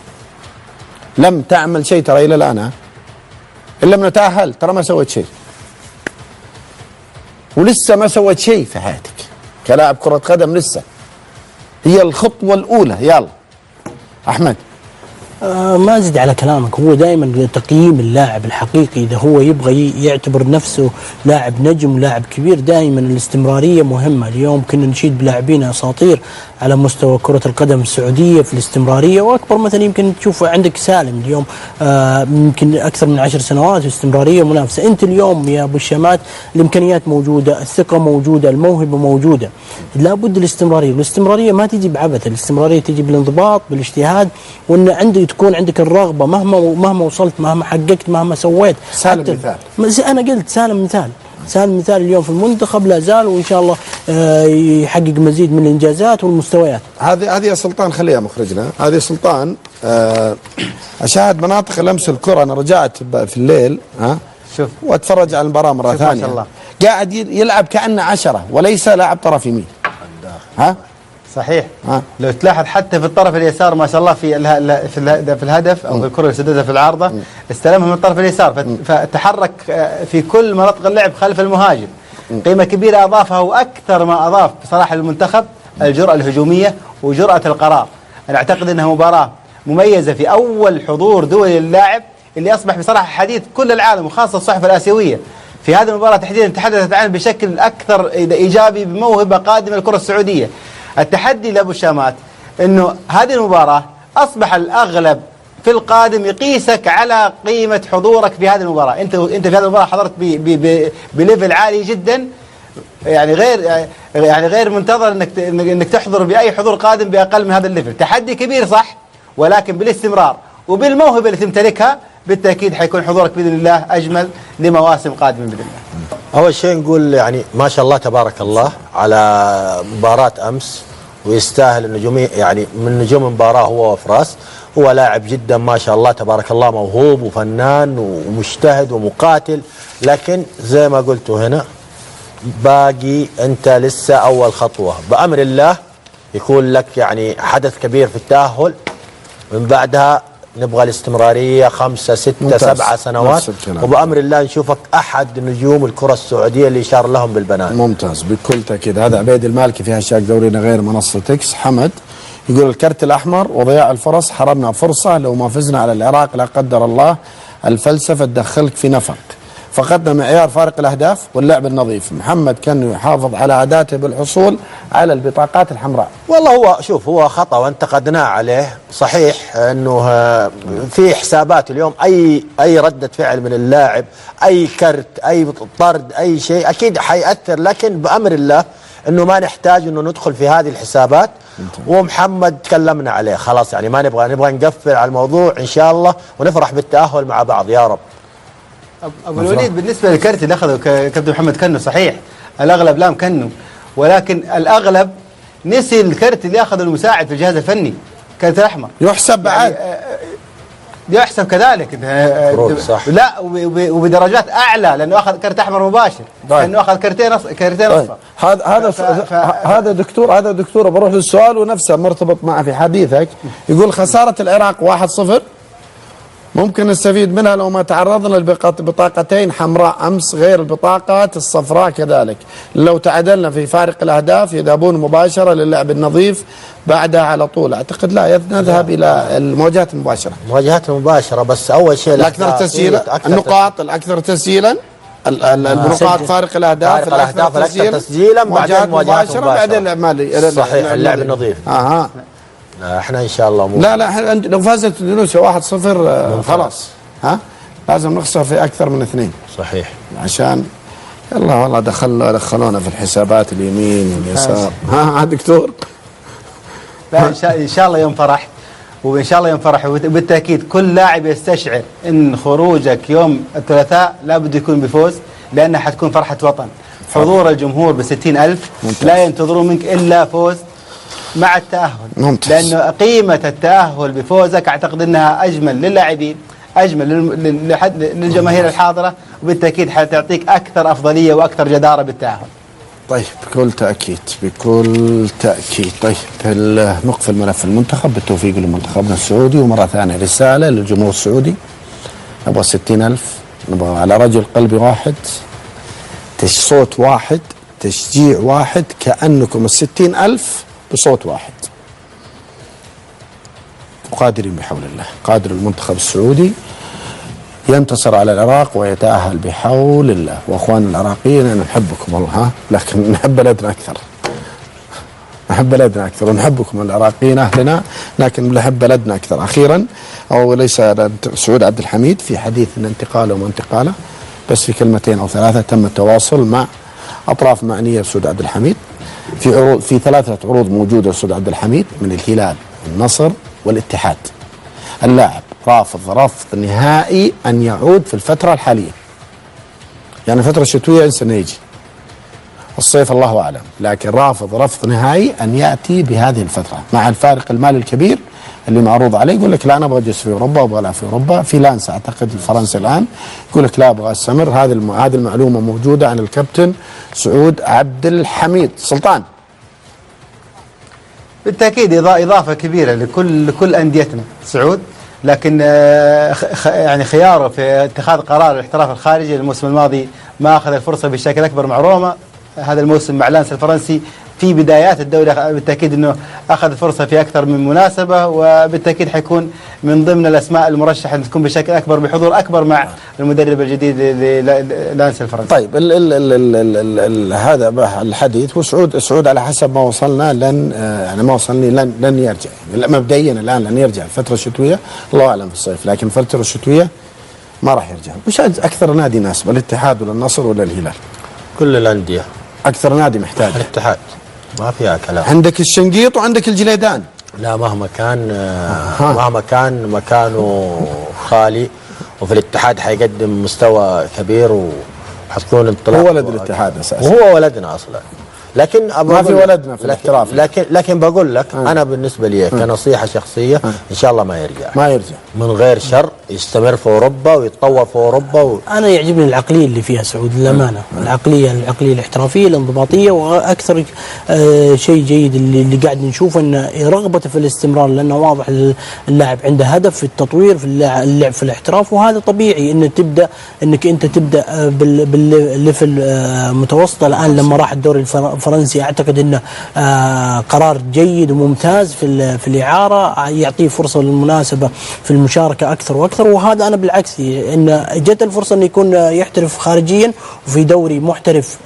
لم تعمل شيء ترى الى الان، ان لم نتاهل ترى ما سويت شيء، ولسه ما سويت شيء في حياتك كلاعب كره قدم. لسه هي الخطوه الاولى. يلا احمد. ما أزيد على كلامك. هو دائما تقييم اللاعب الحقيقي إذا هو يبغى يعتبر نفسه لاعب نجم ولاعب كبير، دائما الاستمرارية مهمة. اليوم كنا نشيد بلاعبين أساطير على مستوى كرة القدم السعودية في الاستمرارية، وأكبر مثلا يمكن تشوف عندك سالم اليوم يمكن أكثر من 10 سنوات واستمرارية منافسة. أنت اليوم يا أبو الشامات الإمكانيات موجودة، الثقة موجودة، الموهبة موجودة، لابد الاستمرارية. والاستمرارية ما تجي بعبث، الاستمرارية تجي بالانضباط بالاجتهاد، وأن عندك تكون عندك الرغبة مهما وصلت، مهما حققت، مهما سويت. سالم مثال. أنا قلت سالم مثال اليوم في المنتخب لا زال، وإن شاء الله يحقق مزيد من الإنجازات والمستويات. هذه يا سلطان، خليها مخرجنا. هذه سلطان أشاهد مناطق لمس الكرة. أنا رجعت في الليل شوف واتفرج على المباراة مرة ثانية. ما شاء الله قاعد يلعب كأنه 10 وليس لاعب طرف يمين. صحيح. لو تلاحظ حتى في الطرف اليسار ما شاء الله في الهدف او في الكره اللي سددها في العارضه، استلمها من الطرف اليسار، فتحرك في كل مناطق اللعب خلف المهاجم. قيمه كبيره اضافها، واكثر ما اضاف بصراحه للمنتخب الجرأه الهجوميه وجرأه القرار. انا اعتقد انها مباراه مميزه في اول حضور دولي للاعب، اللي اصبح بصراحه حديث كل العالم وخاصه الصحف الاسيويه. في هذه المباراه تحديدا تحدثت عنه بشكل اكثر ايجابي بموهبه قادمه للكره السعوديه. التحدي لابو الشامات انه هذه المباراه اصبح الاغلب في القادم يقيسك على قيمه حضورك في هذه المباراه. انت في هذه المباراه حضرت بليفل عالي جدا، يعني غير منتظر انك تحضر باي حضور قادم باقل من هذا الليفل. تحدي كبير صح، ولكن بالاستمرار وبالموهبه اللي تمتلكها بالتاكيد حيكون حضورك باذن الله اجمل لمواسم قادمه باذن الله. أول شيء نقول يعني ما شاء الله تبارك الله على مباراة أمس، ويستاهل النجومية، يعني من نجوم المباراة هو وفراس. هو لاعب جدا ما شاء الله تبارك الله، موهوب وفنان ومجتهد ومقاتل، لكن زي ما قلتوا هنا باقي أنت لسه أول خطوة. بأمر الله يكون لك يعني حدث كبير في التأهل، من بعدها نبغى الاستمرارية 5 6 7 سنوات، وبأمر الله نشوفك أحد نجوم الكرة السعودية اللي يشار لهم بالبنان. ممتاز بكل تأكيد. هذا عبيد المالكي في هاشتاج دورينا غير منصة اكس. حمد يقول الكرت الأحمر وضياع الفرص، حرمنا فرصة، لو ما فزنا على العراق لا قدر الله الفلسفة تدخلك في نفق، فقدنا معيار فارق الأهداف واللعب النظيف. محمد كان يحافظ على عاداته بالحصول على البطاقات الحمراء. والله هو شوف هو خطأ وانتقدناه عليه، صحيح انه في حسابات اليوم اي ردة فعل من اللاعب، اي كرت، اي طرد، اي شيء اكيد حيأثر، لكن بأمر الله انه ما نحتاج انه ندخل في هذه الحسابات. ومحمد تكلمنا عليه خلاص، يعني ما نبغى نقفل على الموضوع ان شاء الله، ونفرح بالتأهل مع بعض يا رب. ابو الوليد بالنسبه للكرت اللي اخذه كابتن محمد كنو، صحيح الاغلب لام كنو، ولكن الاغلب نسي الكرت اللي اخذه المساعد في الجهاز الفني، كرت الاحمر يحسب بعد، يعني يحسب كذلك صح. لا وبدرجات اعلى، لانه اخذ كرت احمر مباشر، لانه اخذ كرتين اصفر. هذا دكتور بروح للسؤال ونفسه مرتبط معه في حديثك. يقول خساره العراق 1-0 ممكن نستفيد منها لو ما تعرضنا لبطاقتين حمراء أمس غير البطاقات الصفراء كذلك. لو تعادلنا في فارق الأهداف يذهبون مباشرة للعب النظيف بعدها على طول. أعتقد لا، نذهب إلى المواجهات المباشرة. المواجهات المباشرة، بس أول شيء الأكثر تسجيلا، النقاط الأكثر تسجيلا النقاط فارق الاهداف الاكثر تسجيلا بعدين مواجهات مباشره بعدين الاعمال صحيح اللعب النظيف. احنا ان شاء الله لا لو فازت اندونيسيا 1-0 خلاص لازم نخسر في اكثر من 2 صحيح عشان يلا والله دخلونا في الحسابات اليمين واليسار. دكتور لا ان شاء الله يوم فرح، وان شاء الله يوم فرح، وبالتاكيد كل لاعب يستشعر ان خروجك يوم الثلاثاء لابد يكون بفوز، لانها حتكون فرحه وطن. حضور الجمهور ب60,000 لا ينتظرون منك الا فوز مع التاهل. ممتاز. لانه قيمه التاهل بفوزك اعتقد انها اجمل للاعبين، اجمل للجماهير الحاضره، وبالتاكيد حتعطيك اكثر افضليه واكثر جداره بالتاهل. طيب بكل تأكيد. طيب نقفل ملف المنتخب بالتوفيق لمنتخبنا السعودي. ومرة ثانية رسالة للجمهور السعودي، نبغى 60,000، نبغى على رجل قلب واحد، صوت واحد، تشجيع واحد، كأنكم 60,000 بصوت واحد، وقادرين بحول الله. قادر المنتخب السعودي ينتصر على العراق ويتأهل بحول الله. واخوان العراقيين انا نحبكم والله، لكن نحب بلدنا اكثر، ونحبكم العراقيين اهلنا، لكن نحب بلدنا اكثر. اخيرا او ليس سعود عبد الحميد في حديث ان انتقاله وما انتقاله، بس في كلمتين او ثلاثه تم التواصل مع اطراف معنيه بسعود عبد الحميد في 3 عروض موجوده لسعود عبد الحميد من الهلال والنصر والاتحاد. اللاعب رافض رفض نهائي أن يعود في الفترة الحالية، يعني الفترة الشتوية إنسان يجي، الصيف الله أعلم، لكن رافض رفض نهائي أن يأتي بهذه الفترة مع الفارق المالي الكبير اللي معروض عليه. يقول لك لا أنا أبغى أجلس في أوروبا وأبغى ألعب في أوروبا. في لانس أعتقد الفرنسي الآن يقول لك لا أبغى أستمر. هذه المعلومة موجودة عن الكابتن سعود عبد الحميد. سلطان بالتاكيد اضافه كبيره لكل انديتنا سعود، لكن يعني خياره في اتخاذ قرار الاحتراف الخارجي الموسم الماضي ما اخذ الفرصه بشكل اكبر مع روما. هذا الموسم مع لانس الفرنسي في بدايات الدوري بالتاكيد انه اخذ فرصه في اكثر من مناسبه، وبالتاكيد حيكون من ضمن الاسماء المرشحه ان تكون بشكل اكبر بحضور اكبر مع المدرب الجديد للانس الفرنسي. طيب هذا الحديث وسعود على حسب ما وصلنا يعني ما وصلني لن يرجع مبدئيا الان، لن يرجع الفتره الشتويه، الله اعلم في الصيف، لكن الفتره الشتويه ما راح يرجع. وش اكثر نادي يناسب، الاتحاد ولا النصر ولا الهلال؟ كل الانديه. اكثر نادي محتاج الاتحاد ما فيها كلام. عندك الشنقيط وعندك الجليدان. لا مهما كان مكانه خالي، وفي الاتحاد حيقدم مستوى كبير وحتكون انطلاق. هو ولد الاتحاد اساسا، وهو ولدنا اصلا، لكن ما في ولدنا في الاحتراف. لكن بقول لك انا بالنسبه لي كنصيحه شخصيه ان شاء الله ما يرجع من غير شر، يستمر في اوروبا ويتطور في اوروبا انا يعجبني العقليه اللي فيها سعود للامانه، العقليه الاحترافيه الانضباطيه، واكثر شيء جيد اللي قاعد نشوفه ان رغبته في الاستمرار، لانه واضح اللاعب عنده هدف في التطوير في اللعب في الاحتراف، وهذا طبيعي انك انت تبدا بالليفل متوسط. الان لما راح الدوري الفرنسي اعتقد انه قرار جيد وممتاز في الاعاره، يعطيه فرصه للمناسبه في المشاركه اكثر واكثر. وهذا انا بالعكس ان جت الفرصه انه يكون يحترف خارجيا وفي دوري محترف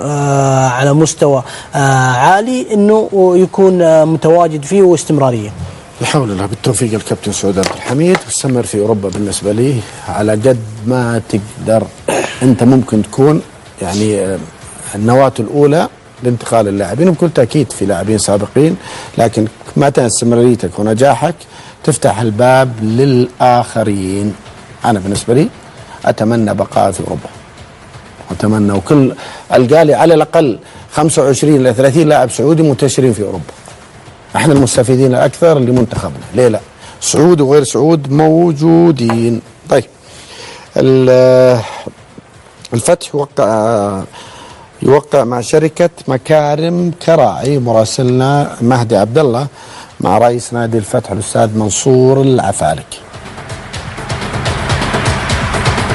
على مستوى عالي، انه يكون متواجد فيه واستمراريه. بحول الله بالتوفيق الكابتن سعود عبد الحميد، واستمر في اوروبا بالنسبه لي على قد ما تقدر. انت ممكن تكون يعني النواه الاولى لانتقال اللاعبين، بكل تأكيد في لاعبين سابقين، لكن متى استمراريتك ونجاحك تفتح الباب للآخرين. أنا بالنسبة لي أتمنى بقاء في أوروبا، أتمنى، وكل القالي على الأقل 25 إلى 30 لاعب سعودي منتشرين في أوروبا. احنا المستفيدين الأكثر لمنتخبنا، ليه لا؟ سعود وغير سعود موجودين. طيب الفتح يوقع مع شركة مكارم كراعي، مراسلنا مهدي عبد الله مع رئيس نادي الفتح الأستاذ منصور العفالك.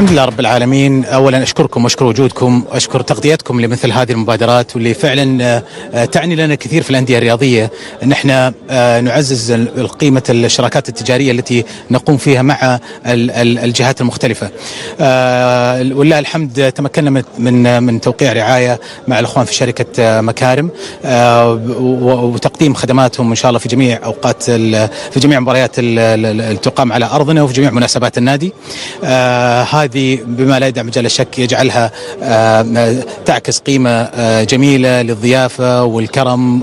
الحمد لله رب العالمين. اولا اشكركم واشكر وجودكم واشكر تغطيتكم لمثل هذه المبادرات واللي فعلا تعني لنا كثير في الانديه الرياضيه ان احنا نعزز قيمه الشراكات التجاريه التي نقوم فيها مع الجهات المختلفه. ولله الحمد تمكنا من توقيع رعايه مع الاخوان في شركه مكارم وتقديم خدماتهم ان شاء الله في جميع اوقات في جميع مباريات التقام على ارضنا وفي جميع مناسبات النادي. هذه بما لا يدع مجال الشك يجعلها تعكس قيمة جميلة للضيافة والكرم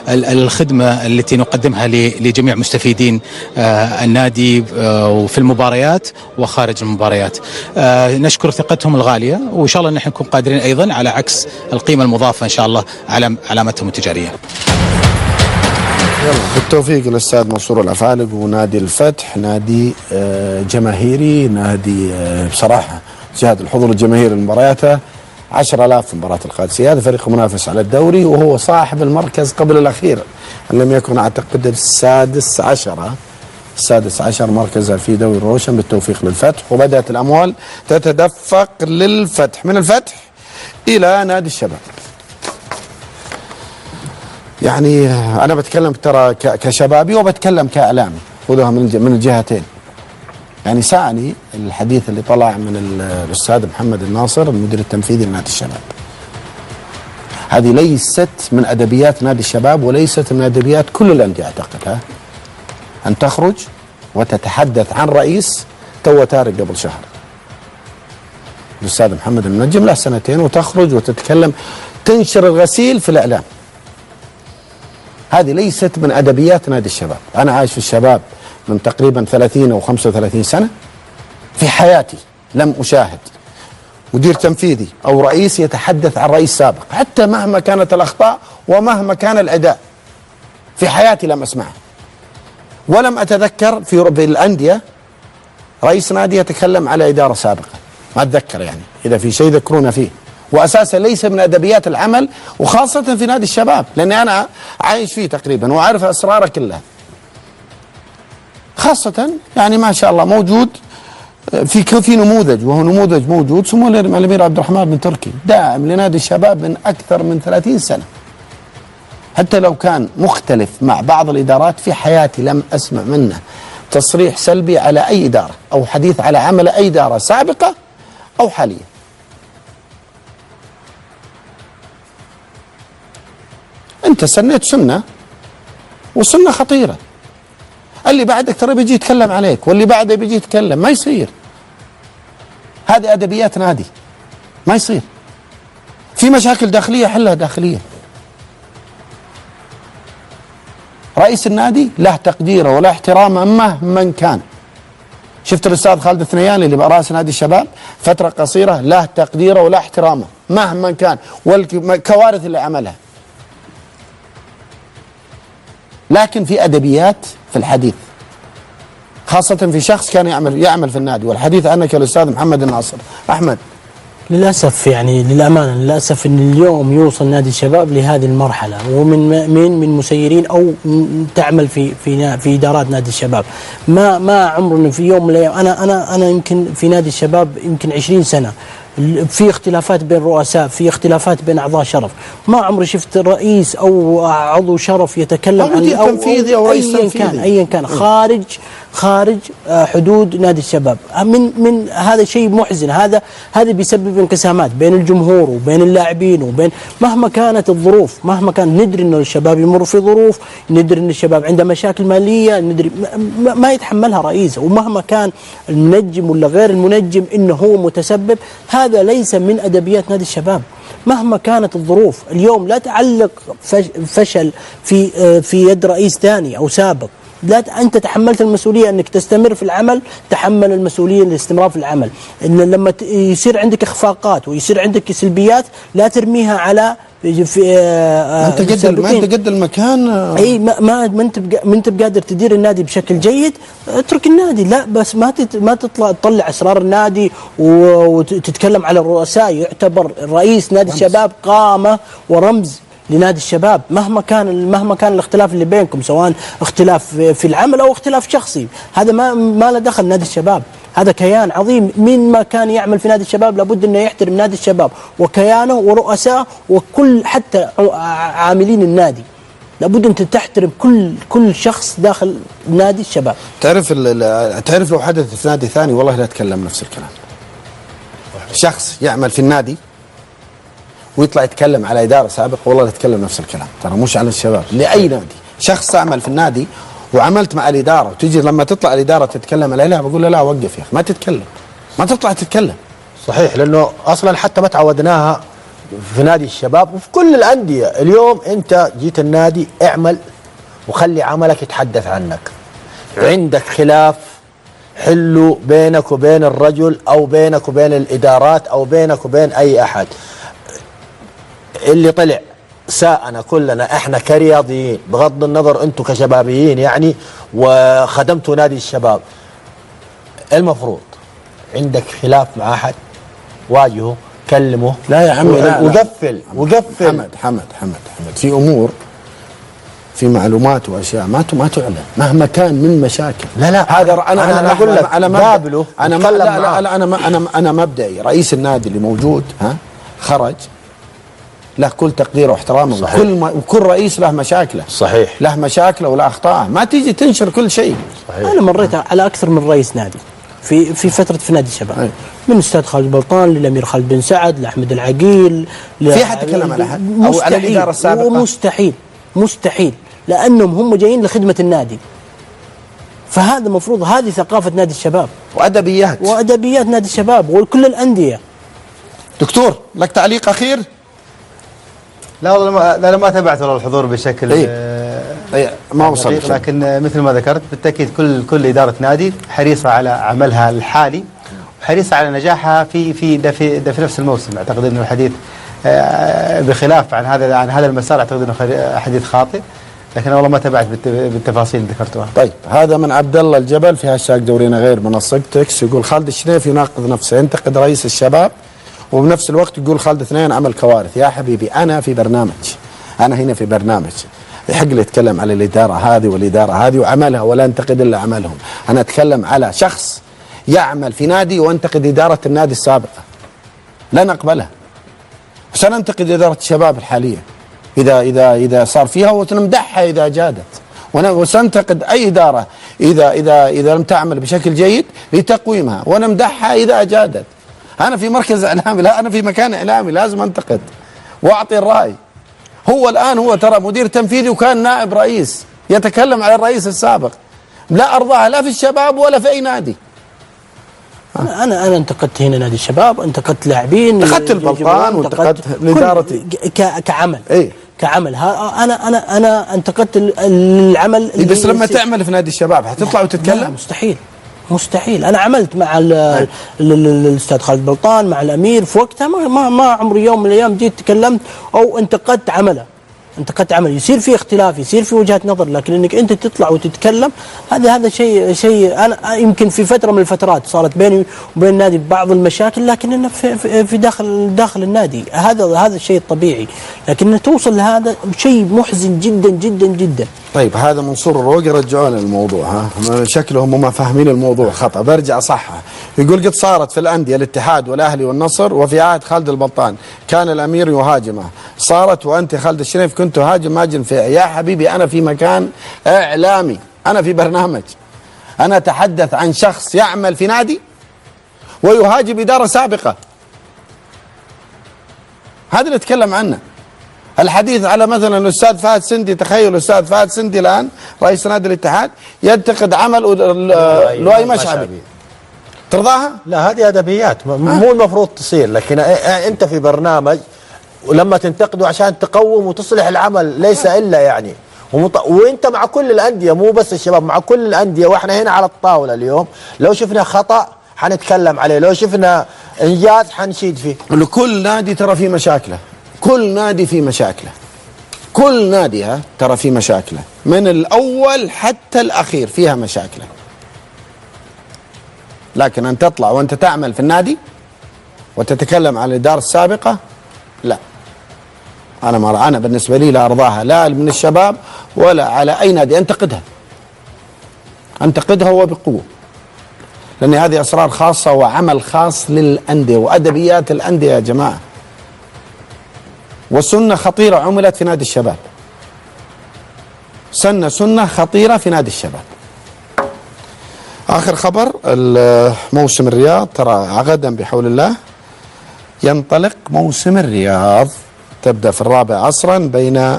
والخدمة التي نقدمها لجميع مستفيدين النادي وفي المباريات وخارج المباريات. نشكر ثقتهم الغالية وإن شاء الله نحن نكون قادرين أيضا على عكس القيمة المضافة إن شاء الله على علامتهم التجارية. بالتوفيق للأستاذ منصور العفالق ونادي الفتح، نادي جماهيري، نادي بصراحة جهاد الحضور الجماهيري لمبارياته 10,000 في مباراة القادسية. هذا فريق منافس على الدوري وهو صاحب المركز قبل الأخير إن لم يكن أعتقد السادس عشر مركزه في دوري الروشن. بالتوفيق للفتح، وبدأت الأموال تتدفق للفتح من الفتح إلى نادي الشباب. يعني أنا بتكلم ترى كشبابي وبتكلم كإعلامي، خذوها من الجهتين. يعني ساعني الحديث اللي طلع من الأستاذ محمد الناصر المدير التنفيذي لنادي الشباب. هذه ليست من أدبيات نادي الشباب وليست من أدبيات كل الأندية أعتقد، أن تخرج وتتحدث عن رئيس تو تارك قبل شهر، الأستاذ محمد المنجم له 2 سنين، وتخرج وتتكلم تنشر الغسيل في الإعلام. هذه ليست من أدبيات نادي الشباب. أنا عايش في الشباب من تقريبا 30 أو 35 سنة، في حياتي لم أشاهد مدير تنفيذي أو رئيس يتحدث عن رئيس سابق حتى مهما كانت الأخطاء ومهما كان الأداء. في حياتي لم أسمعه، ولم أتذكر في الأندية رئيس نادي يتكلم على إدارة سابقة، ما أتذكر. يعني إذا في شيء ذكرونا فيه، وأساسا ليس من أدبيات العمل، وخاصة في نادي الشباب لأني أنا عايش فيه تقريبا وعارف أسراره كلها. خاصة يعني ما شاء الله موجود في نموذج، وهو نموذج موجود سمو الأمير عبد الرحمن بن تركي، داعم لنادي الشباب من أكثر من 30 سنة. حتى لو كان مختلف مع بعض الإدارات، في حياتي لم أسمع منه تصريح سلبي على أي إدارة أو حديث على عمل أي إدارة سابقة أو حالية. أنت سنيت سنة وسنة خطيرة، اللي بعدك ترى بيجي يتكلم عليك واللي بعده بيجي يتكلم، ما يصير. هذه أدبيات نادي، ما يصير. في مشاكل داخلية حلها داخلية. رئيس النادي له تقديره ولا احترامه مهما كان. شفت الأستاذ خالد الثنياني اللي بقى رئيس نادي الشباب فترة قصيرة، له تقديره ولا احترامه مهما كان، والكوارث اللي عملها. لكن في أدبيات في الحديث، خاصة في شخص كان يعمل في النادي، والحديث عنك الأستاذ محمد الناصر. أحمد، للأسف يعني للأمانة للأسف أن اليوم يوصل نادي الشباب لهذه المرحلة، ومن مسيرين أو تعمل في إدارات نادي الشباب، ما عمرنا في يوم من الأيام. أنا يمكن في نادي الشباب يمكن 20 سنة، في اختلافات بين رؤساء، في اختلافات بين أعضاء شرف، ما عمري شفت رئيس أو عضو شرف يتكلم عن مدير تنفيذي أو رئيس تنفيذي أيا كان خارج حدود نادي الشباب. من هذا شيء محزن. هذا بيسبب انقسامات بين الجمهور وبين اللاعبين وبين مهما كانت الظروف. مهما كان ندري إنه الشباب يمر في ظروف، ندري إن الشباب عنده مشاكل مالية، ندري ما يتحملها رئيس، ومهما كان المنجم ولا غير المنجم إنه هو متسبب. هذا ليس من أدبيات نادي الشباب مهما كانت الظروف. اليوم لا تعلق فشل في يد رئيس ثاني أو سابق. لا أنت تحملت المسؤولية أنك تستمر في العمل، تحمل المسؤولية للاستمرار في العمل. إن لما يصير عندك إخفاقات ويصير عندك سلبيات لا ترميها على انت قد المكان. اي ما انت بقادر تدير النادي بشكل جيد، اترك النادي. لا بس ما تطلع اسرار النادي وتتكلم على الرؤساء. يعتبر رئيس نادي الشباب قامة ورمز لنادي الشباب مهما كان الاختلاف اللي بينكم، سواء اختلاف في العمل او اختلاف شخصي. هذا ما له دخل نادي الشباب. هذا كيان عظيم. من ما كان يعمل في نادي الشباب لابد انه يحترم نادي الشباب وكيانه ورؤساء وكل حتى عاملين النادي. لابد انت تحترم كل شخص داخل نادي الشباب. تعرف لو حدث في نادي ثاني والله لا اتكلم نفس الكلام. شخص يعمل في النادي ويطلع يتكلم على اداره سابقه والله لا اتكلم نفس الكلام، ترى مش على الشباب، لاي نادي. شخص اعمل في النادي وعملت مع الاداره وتيجي لما تطلع الاداره تتكلم عليه، لا بقول له لا وقف يا اخي، ما تتكلم، ما تطلع تتكلم. صحيح، لانه اصلا حتى ما تعودناها في نادي الشباب وفي كل الانديه. اليوم انت جيت النادي اعمل وخلي عملك يتحدث عنك. عندك خلاف حله بينك وبين الرجل او بينك وبين الادارات او بينك وبين اي احد. اللي طلع ساءنا كلنا احنا كرياضيين، بغض النظر انتم كشبابيين يعني وخدمتوا نادي الشباب، المفروض عندك خلاف مع احد واجهه، كلمه. لا يا عمي، وقفل. حمد في امور، في معلومات واشياء ما تعلن مهما كان من مشاكل. لا هذا انا اقول لك قابله. انا مبدئي رئيس النادي اللي موجود خرج له كل تقديره واحترامه، وكل رئيس له مشاكله. صحيح، له مشاكله ولا اخطاءه، ما تيجي تنشر كل شيء. صحيح. انا مريت على اكثر من رئيس نادي في فتره في نادي الشباب، من الاستاذ خالد بلطان للامير خالد بن سعد لاحمد العقيل. في حد تكلم على احد او على الاداره السابقه؟ مستحيل لانهم هم جايين لخدمه النادي. فهذا المفروض، هذه ثقافه نادي الشباب وادبيات نادي الشباب وكل الانديه. دكتور لك تعليق اخير؟ لا والله ما تابعت الحضور بشكل ما وصل، لكن مثل ما ذكرت بالتاكيد كل اداره نادي حريصه على عملها الحالي وحريصه على نجاحها في نفس الموسم. اعتقد انه الحديث بخلاف عن هذا المسار، اعتقد انه حديث خاطئ، لكن والله ما تابعت بالتفاصيل اللي ذكرتوها. طيب، هذا من عبد الله الجبل في هاشتاج دورينا غير منصه تكس، يقول خالد الشنيف يناقض نفسه، ينتقد رئيس الشباب وبنفس الوقت يقول خالد اثنين عمل كوارث. يا حبيبي انا هنا في برنامج يحق لي اتكلم على الاداره هذه والاداره هذه وعملها، ولا انتقد الا عملهم. انا اتكلم على شخص يعمل في نادي وانتقد اداره النادي السابقه، لا نقبلها. سننتقد اداره الشباب الحاليه اذا صار فيها، ونمدحها اذا جادت، وسننتقد اي اداره اذا لم تعمل بشكل جيد لتقويمها، ونمدحها اذا جادت. انا في مركز اعلامي، لا انا في مكان اعلامي، لازم انتقد واعطي الراي. هو ترى مدير تنفيذي وكان نائب رئيس، يتكلم على الرئيس السابق، لا ارضاها لا في الشباب ولا في اي نادي. انا انتقدت هنا نادي الشباب، انتقدت لاعبين، انتقدت البلطان وانتقدت ادارتي كعمل. ايه كعمل. انا انتقدت العمل. بس لما تعمل في نادي الشباب حتطلع وتتكلم؟ مستحيل. انا عملت مع الاستاذ خالد بلطان، مع الامير في وقتها، ما عمري يوم من الايام جيت تكلمت او انتقدت عمله. يصير في اختلاف، يصير في وجهات نظر، لكن انك انت تطلع وتتكلم هذا شيء انا يمكن في فتره من الفترات صارت بيني وبين النادي بعض المشاكل، لكن انه في داخل النادي هذا الشيء الطبيعي، لكن انه توصل لهذا شيء محزن جدا جدا جدا. طيب، هذا منصور الروقي رجعونا الموضوع، شكلهم ما فاهمين الموضوع خطأ، برجع صحها. يقول قد صارت في الأندية الاتحاد والأهلي والنصر، وفي عهد خالد البلطان كان الأمير يهاجمه، صارت وأنت خالد الشنيف كنت تهاجم ماجن فيها. يا حبيبي أنا في مكان إعلامي، أنا في برنامج، أنا أتحدث عن شخص يعمل في نادي ويهاجم إدارة سابقة، هذا اللي نتكلم عنه. الحديث على مثلا الاستاذ فهد سندي، تخيل الاستاذ فهد سندي الان رئيس نادي الاتحاد ينتقد عمل لؤي مشعبي، ترضاها؟ لا، هذه ادبيات مو المفروض تصير، لكن انت في برنامج ولما تنتقده عشان تقوم وتصلح العمل، ليس الا يعني وانت مع كل الانديه مو بس الشباب، مع كل الانديه، واحنا هنا على الطاوله اليوم لو شفنا خطا حنتكلم عليه، لو شفنا انجاز حنشيد فيه. لكل نادي ترى في مشاكله، كل نادي في مشاكله، كل نادي ترى في مشاكله، من الاول حتى الاخير فيها مشاكله. لكن ان تطلع وانت تعمل في النادي وتتكلم عن الاداره السابقه، لا، انا بالنسبه لي لا ارضاها، لا من الشباب ولا على اي نادي. انتقدها وبقوه، لأن هذه أسرار خاصة وعمل خاص للأندية وأدبيات الأندية يا جماعة. وسنة خطيرة عملت في نادي الشباب، سنة خطيرة في نادي الشباب. آخر خبر، موسم الرياض ترى غدا بحول الله ينطلق موسم الرياض، تبدأ في 4 عصرا بين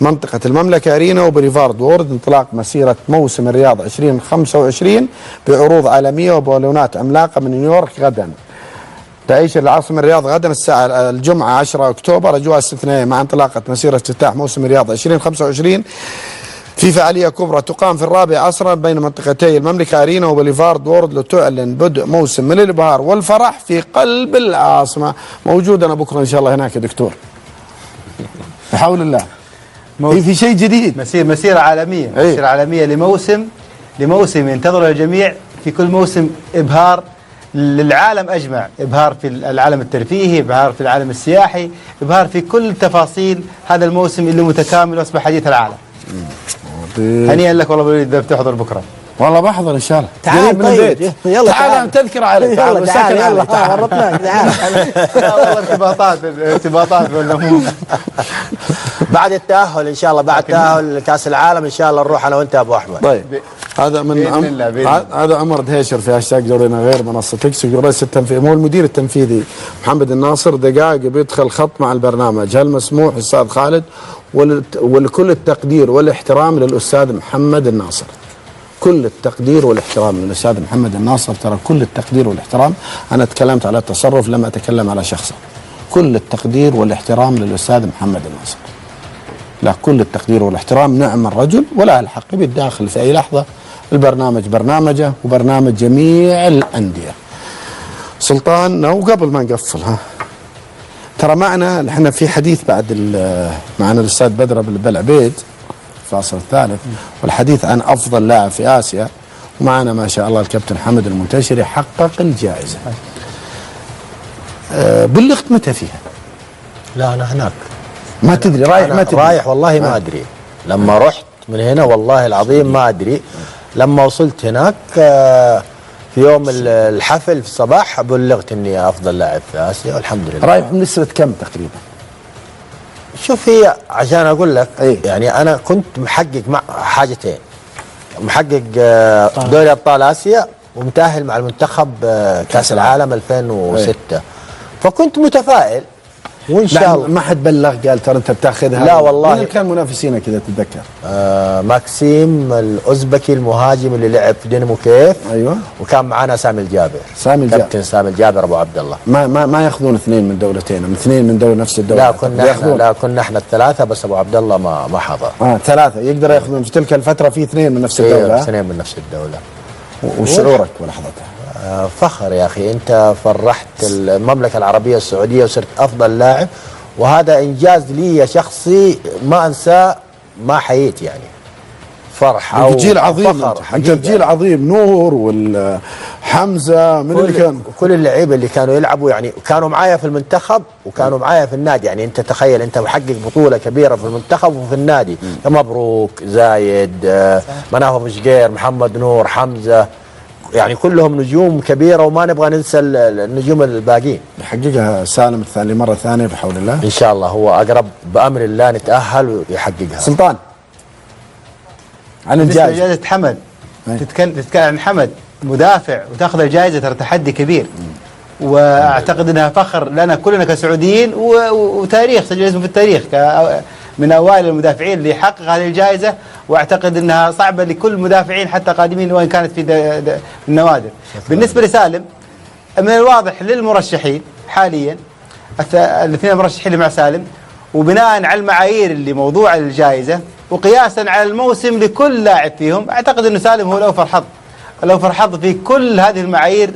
منطقة المملكة أرينا وبوليفارد وورد، انطلاق مسيرة موسم الرياض 2025 بعروض عالمية وبالونات عملاقة من نيويورك غدا. تعيش العاصمة الرياض غدا الساعة الجمعة 10 أكتوبر أجواء استثنائية مع انطلاقة مسيرة افتتاح موسم الرياض 2025 في فعالية كبرى تقام في 4 عصرا بين منطقتي المملكة أرينا وبوليفارد وورد لتعلن بدء موسم من الإبهار والفرح في قلب العاصمة. موجود أنا بكرة إن شاء الله هناك يا دكتور بحول الله. في شيء جديد، مسيرة عالمية، مسيرة عالمية لموسم ينتظره الجميع. في كل موسم إبهار للعالم أجمع، إبهار في العالم الترفيهي، إبهار في العالم السياحي، إبهار في كل تفاصيل هذا الموسم اللي متكامل واصبح حديث العالم. هنيئا لك والله بالوليد بتحضر بكره. والله بحضر ان شاء الله. تعال طيب يلا تعال تذكر عليك. يلا تعال ورطناك تعال. والله ارتباطات بالعموم. بعد التأهل ان شاء الله، بعد تأهل كأس العالم ان شاء الله نروح انا وانت يا ابو احمد. طيب هذا من هذا عمر دهيشر في هاشتاج دورنا غير منصة اكس. رئيس التنفيذي مو المدير التنفيذي محمد الناصر دقائق بيدخل خط مع البرنامج. هل مسموح استاذ خالد؟ ولكل التقدير والاحترام للاستاذ محمد الناصر، كل التقدير والاحترام للاستاذ محمد الناصر. ترى كل التقدير والاحترام، انا تكلمت على التصرف لم اتكلم على شخصه. كل التقدير والاحترام للاستاذ محمد الناصر، لا كل التقدير والاحترام. نعم الرجل ولا الحق بالداخل في اي لحظه. البرنامج برنامجه وبرنامج جميع الانديه. سلطان وقبل ما نقفل ترى معنا احنا في حديث بعد معنا الاستاذ بدر بالعبيد الفاصل الثالث، والحديث عن افضل لاعب في اسيا، ومعنا ما شاء الله الكابتن حمد المنتشري حقق الجائزه. بلغت متى فيها؟ لا انا هناك ما تدري رايح؟ ما تدري رايح والله ما ادري. لما رحت من هنا والله العظيم ما ادري. لما وصلت هناك في يوم الحفل في الصباح بلغت اني افضل لاعب في اسيا والحمد لله. رايح بنسبة كم تقريبا؟ شوف هي عشان اقول لك يعني انا كنت محقق مع حاجتين، محقق دوري ابطال اسيا ومتاهل مع المنتخب كاس العالم 2006. فكنت متفائل وان شاء الله. ما حد بلغ قال ترى انت بتاخذها؟ لا والله. مين كان منافسينك اذا تتذكر؟ ماكسيم الاوزبكي المهاجم اللي لعب في دينامو كيف. ايوه. وكان معنا سامي الجابر. كابتن سامي الجابر ابو عبد الله. ما ياخذون اثنين من دولتين، اثنين من دولة نفس الدولة. لا كنا احنا الثلاثه، بس ابو عبد الله ما حضر. 3 يقدر ياخذون في تلك الفترة في 2 من نفس الدولة. 2 من نفس الدولة. وشعورك ولحظتها؟ فخر يا أخي، أنت فرحت المملكة العربية السعودية وصرت أفضل لاعب، وهذا إنجاز لي شخصي ما أنساه، ما حييت يعني. فرحة جيل عظيم، أنت جيل عظيم. نور والحمزة من اللي كان كل اللعيبة اللي كانوا يلعبوا يعني كانوا معايا في المنتخب وكانوا معايا في النادي. يعني أنت تخيل أنت محقق بطولة كبيرة في المنتخب وفي النادي. مبروك، زايد، مناف أبو شقير، محمد نور، حمزة، يعني كلهم نجوم كبيرة وما نبغى ننسى النجوم الباقيين. يحققها سالم الثاني مرة ثانية بحول الله إن شاء الله. هو أقرب بأمر الله نتأهل ويحققها. سلطان عن الجائزة. جائزة حمد، تتكلم عن حمد مدافع وتاخذ الجائزة، ترى تحدي كبير، واعتقد انها فخر لنا كلنا كسعوديين وتاريخ سجل اسمه في التاريخ من اوائل المدافعين اللي يحقق هذه الجائزة، واعتقد انها صعبة لكل المدافعين حتى قادمين وان كانت في النوادر. بالنسبة لسالم، من الواضح للمرشحين حاليا الاثنين المرشحين اللي مع سالم، وبناء على المعايير اللي موضوعة للجائزة وقياسا على الموسم لكل لاعب فيهم، اعتقد انه سالم هو الأوفر حظ في كل هذه المعايير،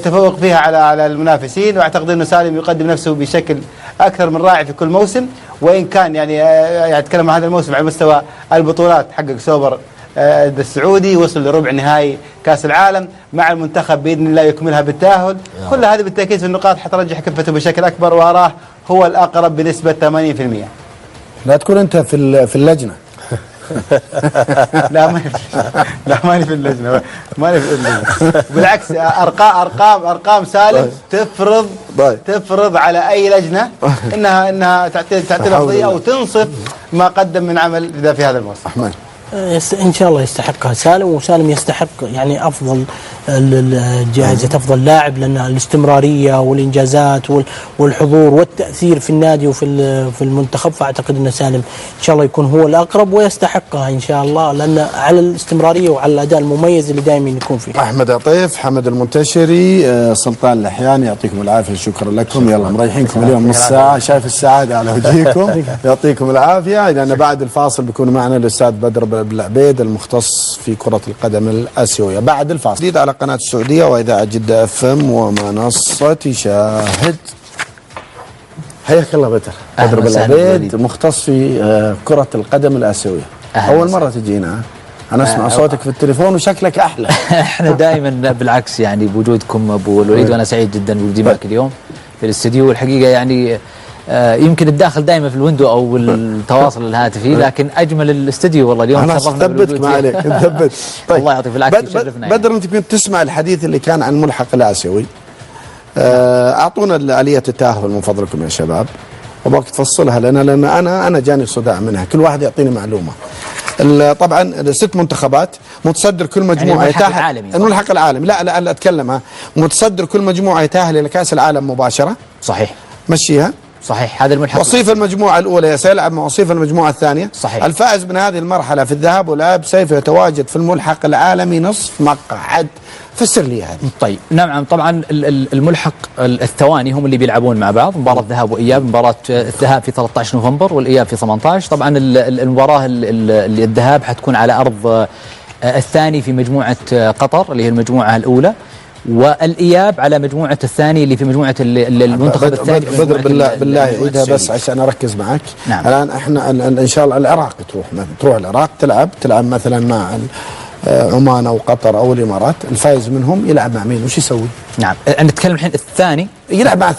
تفوق فيها على المنافسين. واعتقد انه سالم يقدم نفسه بشكل اكثر من رائع في كل موسم، وان كان يعني اتكلم عن هذا الموسم على مستوى البطولات، حقق سوبر السعودي، وصل لربع نهائي كاس العالم مع المنتخب باذن الله يكملها بالتاهل. كل هذه بالتاكيد في النقاط حترجح كفته بشكل اكبر، واراه هو الاقرب بنسبه 80%. لا تكون انت في اللجنه. لا ماني في اللجنه، ماني في اللجنه. بالعكس ارقام سالم تفرض على اي لجنه انها تعطي الافضليه او تنصف ما قدم من عمل في هذا الموسم. ان شاء الله يستحقها سالم، وسالم يستحق يعني افضل جائزة افضل لاعب، لان الاستمراريه والانجازات والحضور والتاثير في النادي وفي المنتخب، فاعتقد ان سالم ان شاء الله يكون هو الاقرب ويستحقها ان شاء الله، لان على الاستمراريه وعلى الاداء المميز اللي دائما يكون فيه. احمد عطيف، حمد المنتشري، سلطان اللحياني، يعطيكم العافيه، شكرا لكم. يلا مريحينكم اليوم نص ساعه، شايف السعاده على وجهكم. يعطيكم العافيه. لان بعد الفاصل بيكون معنا الاستاذ بدر بالعبيد المختص في كره القدم الاسيويه. بعد الفاصل جديد على قناه السعوديه واذاعه جده اف ام ومنصه شاهد. حياك الله بدر بالعبيد، مختص في كره القدم الاسيويه. اول مره تجينا، انا اسمع صوتك في التليفون وشكلك احلى. احنا دائما بالعكس يعني بوجودكم ابو الوليد، وانا سعيد جدا بوجودي معك اليوم في الاستديو. الحقيقه يعني يمكن الداخل دائما في الويندو او التواصل الهاتفي، لكن اجمل الاستديو والله اليوم. انا ثبتك ما عليك ثبت. طيب الله يعطيك بالعكس، يشرفنا. بدر انت كنت تسمع الحديث اللي كان عن الملحق الاسيوي، اعطونا آلية التأهل من فضلكم يا شباب، وابغاك تفصلها لنا، لان انا جاني صداع منها، كل واحد يعطيني معلومه. طبعا 6 منتخبات، متصدر كل مجموعه يتاهل. الملحق العالمي، لا اتكلم متصدر كل مجموعه يتاهل الى كاس العالم مباشره. صحيح، مشيها صحيح. هذا الملحق وصيف المجموعه الاولى سيلعب مع وصيف المجموعه الثانيه. صحيح. الفائز من هذه المرحله في الذهاب والإياب سوف يتواجد في الملحق العالمي نصف مقعد. فسر لي هذه. طيب نعم، طبعا الملحق الثواني هم اللي بيلعبون مع بعض مباراة ذهاب وإياب. مباراة الذهاب في 13 نوفمبر والإياب في 18. طبعا المباراة اللي الذهاب حتكون على أرض الثاني في مجموعة قطر اللي هي المجموعة الأولى، والإياب على مجموعة الثاني اللي في مجموعة المنتخب الثاني. بدر بالله عيدها بس عشان أركز معك. نعم. الآن احنا إن شاء الله العراق تروح العراق تلعب مثلا مع عمان أو قطر أو الإمارات، الفائز منهم يلعب مع مين؟ وش يسوي؟ نعم نتكلم الحين الثاني يلعب مع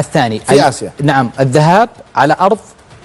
الثاني في آسيا. نعم، الذهاب على أرض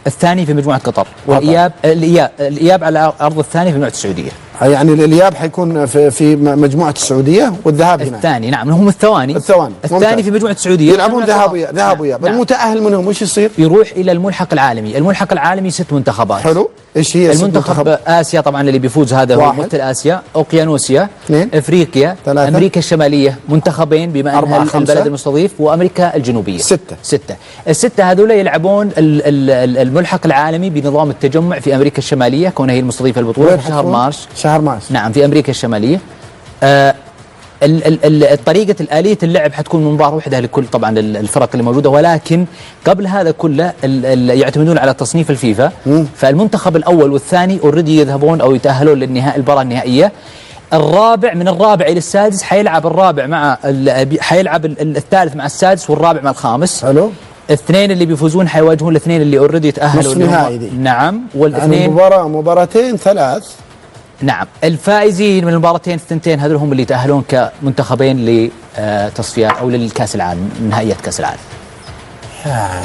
الثاني في مجموعة قطر، والإياب على أرض الثاني في مجموعة السعودية. يعني الإياب حيكون في مجموعة السعودية والذهاب هنا. الثاني نعم، هم الثاني في مجموعة السعودية يلعبون ذهاب وإياب. نعم. المتأهل منهم وش يصير؟ يروح إلى الملحق العالمي. الملحق العالمي 6 منتخبات. حلو. ايش هي المنتخب؟ آسيا طبعا اللي بيفوز هذا هو مثل آسيا، أوقيانوسيا، 2 افريقيا، 3 امريكا الشمالية منتخبين بما انها البلد المستضيف، وامريكا الجنوبية 6. ال6 هذول يلعبون الملحق العالمي بنظام التجمع في امريكا الشمالية، كونها هي المستضيفة البطولة في شهر مارس. نعم في امريكا الشمالية. طريقة آلية اللعب حتكون مباراة واحدة لكل طبعا الفرق اللي موجودة، ولكن قبل هذا كله يعتمدون على تصنيف الفيفا. فالمنتخب الأول والثاني اوريدي يذهبون أو يتأهلون للنهائي المباراة النهائية. الرابع من الرابع إلى السادس حيلعب الثالث مع السادس والرابع مع الخامس. حلو. 2 اللي بيفوزون حيواجهون 2 اللي اوريدي تأهلوا نصف نهائي دي. نعم، والاثنين مباراتين 3. نعم، الفائزين من المباراتين الثنتين هذول هم اللي يتأهلون كمنتخبين لتصفيات أو للكأس العالم، نهائيات كأس العالم.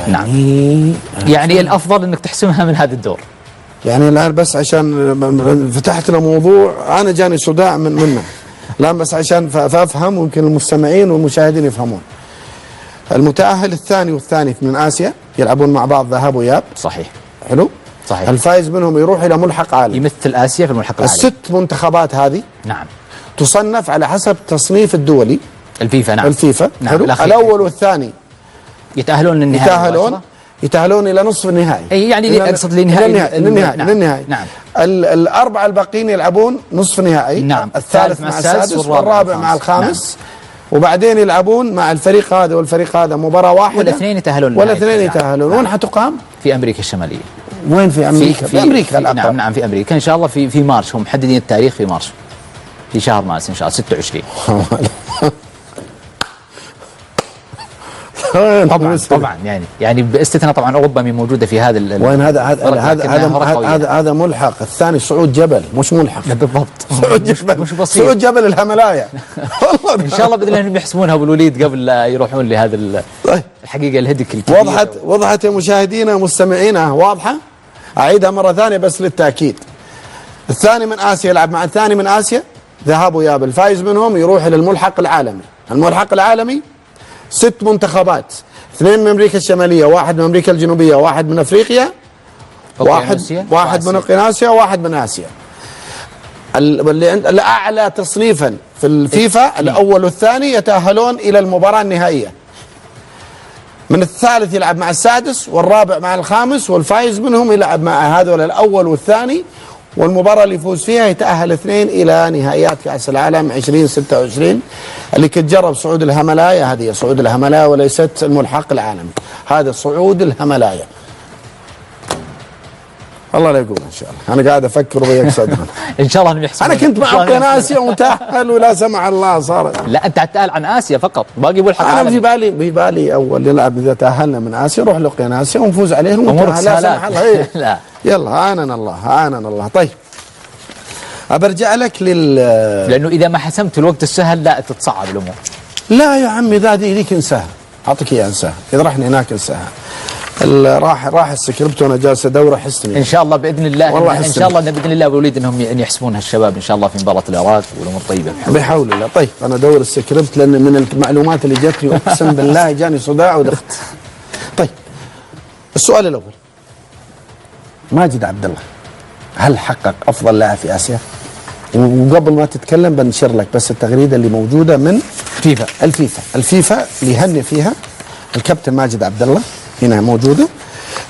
نعم. يعني الأفضل أنك تحسمها من هذا الدور. يعني الآن بس عشان فتحت له موضوع أنا جاني صداع منه، الآن بس عشان فأفهم ويمكن المستمعين والمشاهدين يفهمون. المتأهل الثاني والثاني من آسيا يلعبون مع بعض ذهاب وإياب. صحيح. حلو. صحيح. الفائز منهم يروح إلى ملحق عالمي يمثل آسيا في الملحق العالمي. ال6 منتخبات هذه نعم تصنف على حسب تصنيف الدولي الفيفا. نعم الفيفا. نعم. حلو. الأول والثاني يتأهلون للنهائي، يتأهلون إلى نصف النهائي. أي يعني أقصد للنهائي. نعم. الأربعة الباقين يلعبون نصف نهائي. نعم. الثالث مع السادس والرابع مع الخامس. نعم. وبعدين يلعبون مع الفريق هذا والفريق هذا مباراة واحدة، والاثنين يتأهلون. وين حتقام؟ في أمريكا الشمالية. وين في أمريكا؟ في أمريكا. نعم في أمريكا إن شاء الله في مارس، هم محددين التاريخ في مارس، في شهر مارس إن شاء الله 26. طبعا يعني باستثناء طبعا اوروبا موجوده في هذا وين هذا ملحق الثاني صعود جبل مش ملحق. بالضبط. صعود جبل مش بسيط. صعود جبل الهملايا. والله ان شاء الله باذن الله بيحسمونها ابو الوليد قبل لا يروحون لهذا الحقيقه الهدك وضحت يا مشاهدينا ومستمعينا. واضحه؟ اعيدها مره ثانيه بس للتاكيد. الثاني من آسيا يلعب مع الثاني من آسيا ذهاب وإياب، الفائز منهم يروح إلى الملحق العالمي. الملحق العالمي 6 منتخبات، 2 من أمريكا الشمالية، 1 من أمريكا الجنوبية، 1 من أفريقيا، واحد من أوقيانوسيا، و1 من آسيا. الأعلى تصنيفا في الفيفا الأول والثاني يتأهلون إلى المباراة النهائية. من الثالث يلعب مع السادس، والرابع مع الخامس، والفائز منهم يلعب مع هذول الأول والثاني، والمباراة اللي يفوز فيها يتأهل 2 إلى نهائيات كأس العالم 2026 اللي كتجرب صعود الهملايا. هذه صعود الهملايا وليست الملحق العالمي، هذا صعود الهملايا. الله لا يقول ان شاء الله، انا قاعد افكر وياك صدقا. ان شاء الله انهم يحسبون. انا كنت مع اوقيانوسيا ومتاهل ولا سمح الله صار. لا انت تسال عن اسيا فقط، باقي ملحق عالمي. انا في بالي اول نلعب اذا تاهلنا من اسيا نروح لاوقيانوسيا ونفوز عليهم ونتاهل. لا سمح الله. لا يلا اعاننا الله. طيب برجع لك لانه اذا ما حسمت الوقت السهل لا تتصعب الامور. لا يا عمي ذيك انساها، اعطيك اياها انساها، اذا رحنا هناك انساها. راح السكريبت وانا جالس ادور حسني ان شاء الله باذن الله. ان شاء الله باذن الله وليد انهم يحسبون هالشباب ان شاء الله في مباراه العراق والامور طيبه بحول الله. طيب انا ادور السكريبت لان من المعلومات اللي جتني اقسم بالله جاني صداع ودخت. طيب السؤال الاول، ماجد عبد الله هل حقق افضل لاعب في اسيا؟ وقبل ما تتكلم بنشر لك بس التغريده اللي موجوده من الفيفا اللي يهني فيها الكابتن ماجد عبد الله، هنا موجوده.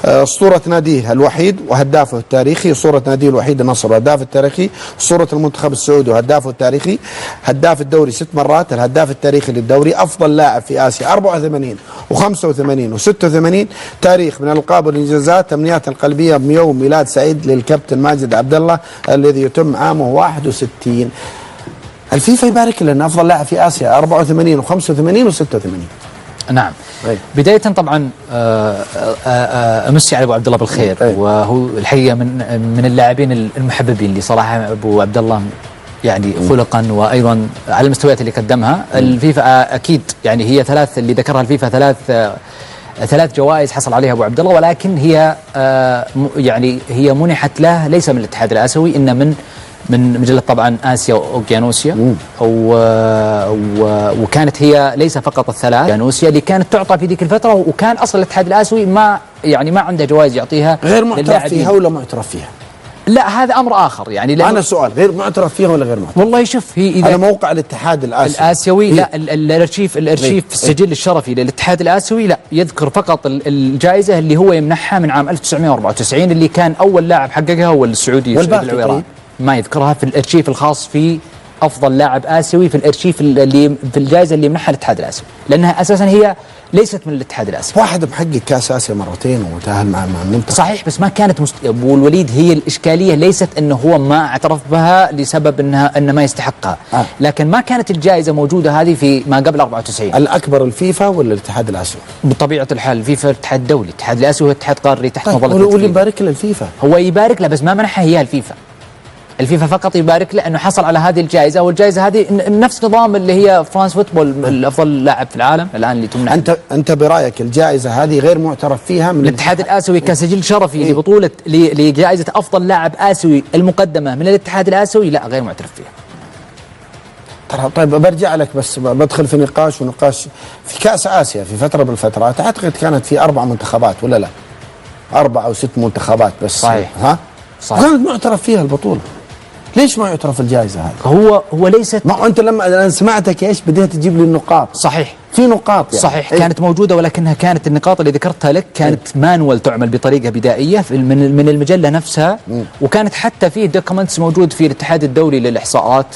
اسطوره ناديه الوحيد وهدافه التاريخي، اسطوره ناديه الوحيد النصر وهدافه التاريخي، اسطوره المنتخب السعودي وهدافه التاريخي، هداف الدوري 6 مرات، الهداف التاريخي للدوري، افضل لاعب في اسيا 84 و85 و86، تاريخ من الالقاب والانجازات. تمنيات القلبيه بيوم ميلاد سعيد للكابتن ماجد عبد الله الذي يتم عامه 61. الفيفا يبارك لنا افضل لاعب في اسيا 84 و85 و86. نعم. بداية طبعا امسي على ابو عبد الله بالخير، وهو الحقيقة من اللاعبين المحببين اللي صراحة ابو عبد الله يعني خلقا وايضا على المستويات اللي قدمها. الفيفا اكيد يعني هي 3 اللي ذكرها الفيفا 3 جوائز حصل عليها ابو عبد الله، ولكن هي يعني هي منحت له ليس من الاتحاد الاسيوي، ان من مجلة طبعا آسيا وأوقيانوسيا، وكانت هي ليس فقط الثلاث أوقيانوسيا اللي كانت تعطى في ذيك الفترة، وكان أصلا الاتحاد الآسيوي ما عنده جوائز يعطيها غير معترف فيها ولا معترف فيها؟ لا هذا أمر آخر يعني. أنا سؤال، غير معترف فيها ولا غير معترف؟ والله شوف هي إذا على موقع الاتحاد الآسيوي لا الأرشيف في السجل الشرفي للاتحاد الآسيوي لا يذكر فقط الجائزة اللي هو يمنحها من عام 1994 اللي كان أول لاعب حققها هو السعودي العويران. ما يذكرها في الارشيف الخاص في افضل لاعب اسيوي، في الارشيف اللي في الجائزه اللي يمنحها الاتحاد الاسيوي، لانها اساسا هي ليست من الاتحاد الاسيوي. واحد محقق كاس اسيا مرتين وتاهل مع المنتخب صحيح، بس ما كانت ابو الوليد هي الاشكاليه ليست انه هو ما اعترف بها لسبب انه ما يستحقها، لكن ما كانت الجائزه موجوده هذه في ما قبل 94. الاكبر الفيفا ولا الاتحاد الاسيوي؟ بطبيعه الحال الفيفا الاتحاد الدولي، الاتحاد الاسيوي اتحاد قاري تحت مظله واللي يبارك له الفيفا، هو يبارك له بس ما منحها اياها الفيفا فقط يبارك له انه حصل على هذه الجائزه، والجائزه هذه نفس نظام اللي هي فرانس فوتبول افضل لاعب في العالم الان اللي تمنح. انت برايك الجائزه هذه غير معترف فيها من الاتحاد الاسيوي كسجل شرفي لبطوله لجائزه افضل لاعب اسيوي المقدمه من الاتحاد الاسيوي لا غير معترف فيها. ترى طيب برجع لك بس بدخل في نقاش في كاس اسيا في فتره من الفترات اعتقد كانت في 4 منتخبات ولا لا؟ 4 أو 6 منتخبات بس. صحيح. صحيح. كانت معترف فيها البطوله. ليش ما يعترف الجائزه هذه؟ هو ليست. ما انت لما انا سمعتك ايش بديت تجيب لي النقاط. صحيح. في نقاط يعني. صحيح. كانت موجوده، ولكنها كانت النقاط اللي ذكرتها لك كانت مانوال تعمل بطريقه بدائيه من المجله نفسها. وكانت حتى في دوكيومنتس موجود في الاتحاد الدولي للاحصاءات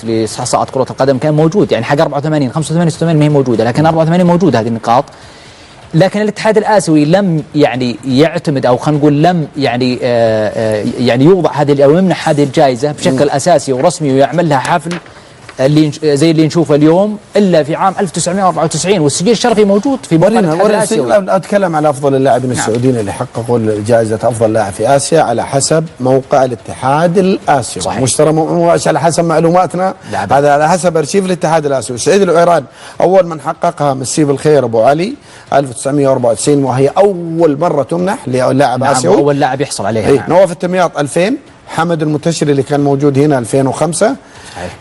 كره القدم كان موجود، يعني حق 84 85 86 ما هي موجوده، لكن 84 موجوده هذه النقاط. لكن الاتحاد الاسيوي لم يعني يعتمد او خلينا نقول لم يعني يوضع هذه او يمنح هذه الجائزه بشكل اساسي ورسمي ويعمل لها حفل زي اللي نشوفه اليوم الا في عام 1994، والسجل الشرفي موجود في موقع الاتحاد الاسيوي. اتكلم على افضل اللاعبين السعوديين اللي حققوا جائزه افضل لاعب في اسيا على حسب موقع الاتحاد الاسيوي. صحيح. مش ترى مش على حسب معلوماتنا، هذا على حسب ارشيف الاتحاد الاسيوي. سعيد العويران اول من حققها مسي بالخير ابو علي 1994، وهي اول مره تمنح للاعب اسيوي، اول لاعب يحصل عليها. نواف التمياط 2000، حمد المتشري اللي كان موجود هنا 2005،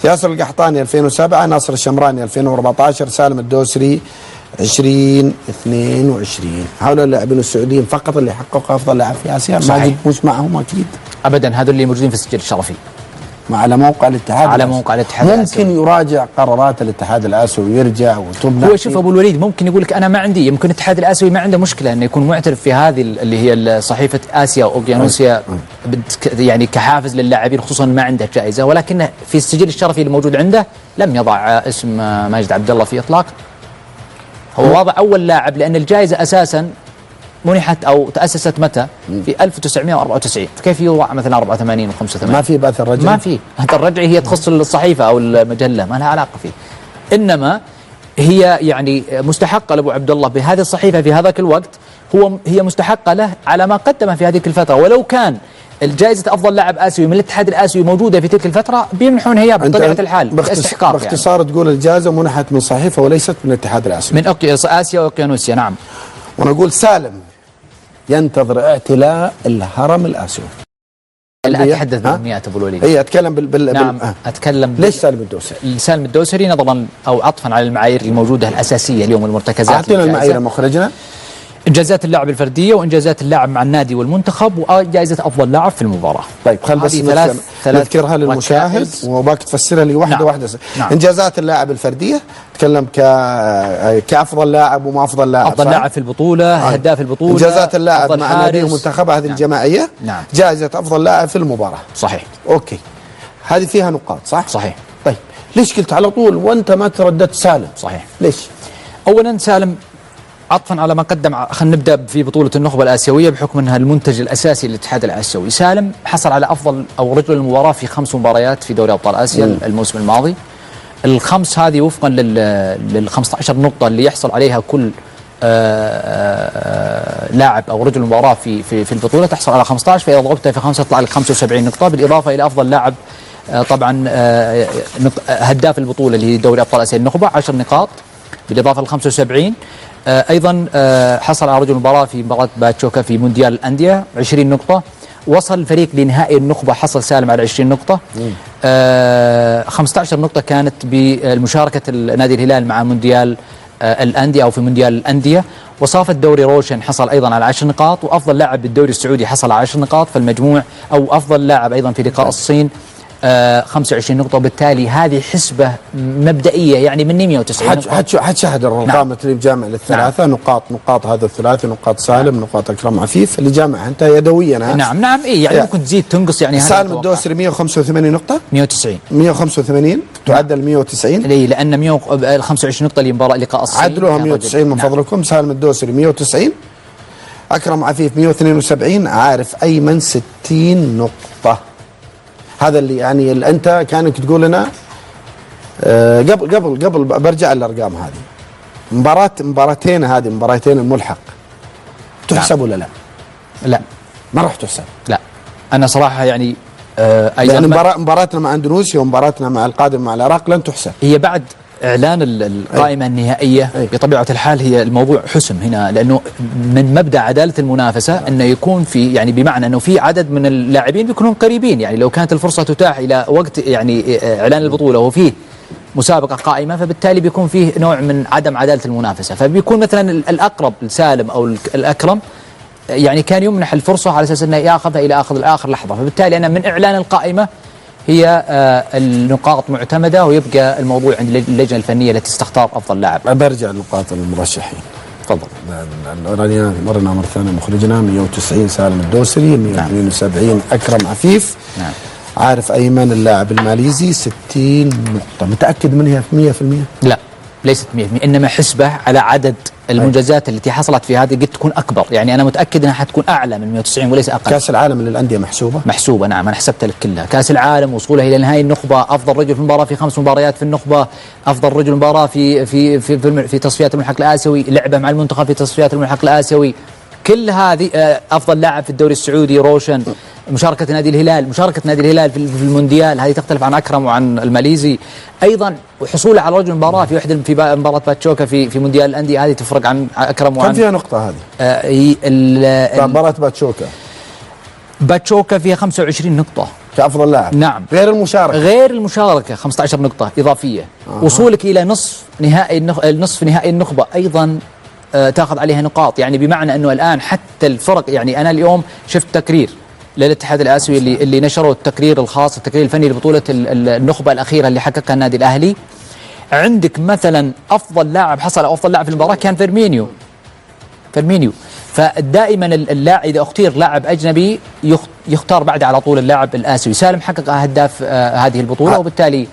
ياسر القحطاني 2007، ناصر الشمراني 2014، سالم الدوسري 2022. هؤلاء اللاعبين السعوديين فقط اللي حققوا افضل لاعب في اسيا. ماجد مش معهم اكيد ابدا، هذول اللي موجودين في السجل الشرفي على موقع الاتحاد. على موقع الاتحاد ممكن يراجع قرارات الاتحاد الاسيوي ويرجع وتبنى. هو شوف ابو الوليد ممكن يقول لك انا ما عندي، يمكن الاتحاد الاسيوي ما عنده مشكله انه يكون معترف في هذه اللي هي صحيفه اسيا واوقيانوسيا يعني كحافز للاعبين، خصوصا ما عنده جائزه، ولكن في السجل الشرفي الموجود عنده لم يضع اسم ماجد عبد الله في اطلاق. هو وضع اول لاعب لان الجائزه اساسا منحت او تاسست متى؟ في 1994، فكيف يوضع مثلا 84 و85؟ ما في بعث الرجعي، ما في. هذا الرجعي هي تخص الصحيفه او المجله، ما لها علاقه فيه. انما هي يعني مستحقه لابو عبد الله بهذه الصحيفه في هذاك الوقت، هي مستحقه له على ما قدمه في هذيك الفتره، ولو كان الجائزة أفضل لاعب آسيوي من الاتحاد الآسيوي موجودة في تلك الفترة بيمنحونها إياه بطبيعة الحال باستحقاق. باختصار يعني تقول الجائزة منحت من صحيفة وليست من الاتحاد الآسيوي، من آسيا وأوقيانوسيا. نعم. ونقول سالم ينتظر اعتلاء الهرم الآسيوي. لا أتحدث بالأمنيات أبو الوليد. أي أتكلم نعم أتكلم. ليش سالم الدوسري؟ سالم الدوسري نظرا أو عطفا على المعايير الموجودة الأساسية اليوم المرتكزات. أعطينا المعايير مخرجنا. إنجازات اللاعب الفردية، وإنجازات اللاعب مع النادي والمنتخب، وجائزة أفضل لاعب في المباراة. طيب خل بس نذكرها للمشاهد وباك تفسرها لي واحدة واحدة. نعم. إنجازات اللاعب الفردية تكلم كأفضل لاعب وما أفضل لاعب. أفضل لاعب في البطولة، هداف البطولة. إنجازات اللاعب مع النادي ومنتخبه هذه الجماعية. نعم. جائزة أفضل لاعب في المباراة. صحيح. أوكي، هذه فيها نقاط صح؟ صحيح. طيب ليش قلت على طول وأنت ما ترددت سالم؟ صحيح. ليش؟ أولا سالم عطفا على ما قدم، خلينا نبدا في بطوله النخبه الاسيويه بحكم انها المنتج الاساسي للاتحاد الاسيوي. سالم حصل على افضل او رجل المباراه في 5 مباريات في دوري ابطال اسيا الموسم الماضي. الخمس هذه وفقا لل 15 نقطه اللي يحصل عليها كل لاعب او رجل مباراه في البطوله تحصل على 15، فاذا ضربتها في 5 يطلع لك 75 نقطه، بالاضافه الى افضل لاعب طبعا هداف البطوله اللي هي دوري ابطال اسيا النخبه 10 نقاط بالاضافه ل 75. ايضا حصل على رجل المباراه في مباراه باتشوكا في مونديال الانديه 20 نقطه. وصل الفريق لنهائي النخبه، حصل سالم على 20 نقطه. 15 نقطه كانت بمشاركه نادي الهلال مع مونديال الانديه او في مونديال الانديه. وصافة الدوري روشن حصل ايضا على 10 نقاط، وافضل لاعب بالدوري السعودي حصل على 10 نقاط، فالمجموع او افضل لاعب ايضا في لقاء الصين 25 نقطة، وبالتالي هذه حسبة مبدئية يعني من 190 نقطة. حتشاهد الرقم اللي بجامع للثلاثة. نعم. نقاط هذا الثلاثي، نقاط سالم، نعم. نقاط أكرم عفيف اللي جامع أنت يدويا. نعم إيه يعني ممكن تزيد تنقص يعني. سالم الدوسري 185 نقطة، 190 تعدل 190 لأن 25 نقطة لمباراة لقاء الصين عدلوها 190 من فضلكم. سالم الدوسري 190، أكرم عفيف 172، عارف أيمن 60 نقطة. هذا اللي يعني اللي انت كانك تقول لنا قبل برجع للارقام هذه. مباراتين الملحق تحسب ولا لا؟ لا ما راح تحسب. لا انا صراحه يعني يعني مباراتنا مع اندونيسيا ومباراتنا مع القادم مع العراق لن تحسب. هي بعد اعلان القائمه النهائيه بطبيعه الحال هي الموضوع حسم هنا، لانه من مبدا عداله المنافسه انه يكون في يعني بمعنى انه في عدد من اللاعبين بيكونون قريبين، يعني لو كانت الفرصه تتاح الى وقت يعني اعلان البطوله وفيه مسابقه قائمه، فبالتالي بيكون فيه نوع من عدم عداله المنافسه، فبيكون مثلا الاقرب السالم او الاكرم يعني كان يمنح الفرصه على اساس انه ياخذها الى اخر لحظه، فبالتالي انا من اعلان القائمه هي النقاط معتمدة، ويبقى الموضوع عند اللجنة الفنية التي تختار أفضل لاعب. برجع لنقاط المرشحين. تفضل. مرنا مرة ثانية مخرجنا 190 سالم الدوسري، 172 أكرم عفيف. نعم. عارف أيمن اللاعب الماليزي 60 نقطة. متأكد منها 100%؟ لا ليست 100%، إنما حسبة على عدد المنجزات التي حصلت في هذه قد تكون أكبر، يعني أنا متأكد أنها حتكون أعلى من 190 وليس أقل. كأس العالم للأندية محسوبة؟ نعم، أنا حسبتها لك كلها. كأس العالم، وصولها إلى نهائي النخبة، أفضل رجل في المباراة في 5 مباريات في النخبة، أفضل رجل مباراة في تصفيات الملحق الآسيوي، لعبة مع المنتخب في تصفيات الملحق الآسيوي، كل هذه أفضل لاعب في الدوري السعودي روشن، مشاركة نادي الهلال في المونديال، هذه تختلف عن أكرم وعن الماليزي. أيضا حصوله على رجل مباراة في مباراة باتشوكا في مونديال الأندية، هذه تفرق عن أكرم وعن. كم فيها نقطة هذه؟ مباراة باتشوكا فيها 25 نقطة. كأفضل لاعب. نعم. غير المشاركة. غير المشاركة 15 نقطة إضافية. وصولك إلى نصف نهائي النخبة أيضا تأخذ عليها نقاط، يعني بمعنى أنه الآن حتى الفرق، يعني أنا اليوم شفت تقرير للاتحاد الآسيوي اللي نشروا التقرير الخاص، التقرير الفني لبطولة النخبة الأخيرة اللي حققها النادي الأهلي. عندك مثلا أفضل لاعب حصل على أفضل لاعب في المباراة كان فيرمينيو. فدائما اللاعب إذا اختير لاعب أجنبي يختار بعد على طول اللاعب الآسيوي. سالم حقق هداف هذه البطولة، وبالتالي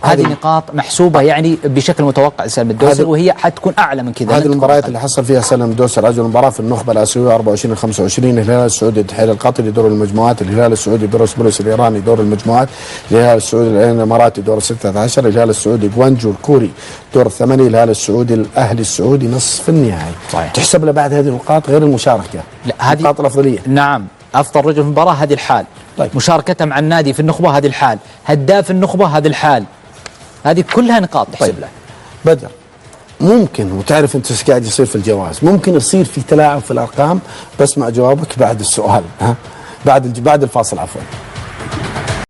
هذه نقاط محسوبة يعني بشكل متوقع لسالم الدوسري، وهي حتكون أعلى من كذا. هذه المباريات اللي حصل فيها سالم الدوسري، أجل مباراة في النخبة الآسيوية 24/25، الهلال السعودي الاتحاد القطري دور المجموعات، الهلال السعودي بيروسبوليس الإيراني دور المجموعات، الهلال السعودي الإماراتي دور 16، الهلال السعودي جوانجو الكوري دور 8، الهلال السعودي الأهلي السعودي نصف النهائي. تحسب له بعد هذه النقاط غير المشاركة، لا هذه نقاط الأفضلية. نعم، أفضل رجل في المباراة هذه الحال، طيب. مشاركته مع النادي في النخبة هذه الحال، هداف النخبة هذه الحال، هذه كلها نقاط تحسب طيب. له. بدر، ممكن وتعرف انت ايش قاعد يصير في الجوائز، ممكن يصير في تلاعب في الارقام، بسمع جوابك بعد السؤال، بعد الفاصل عفوا.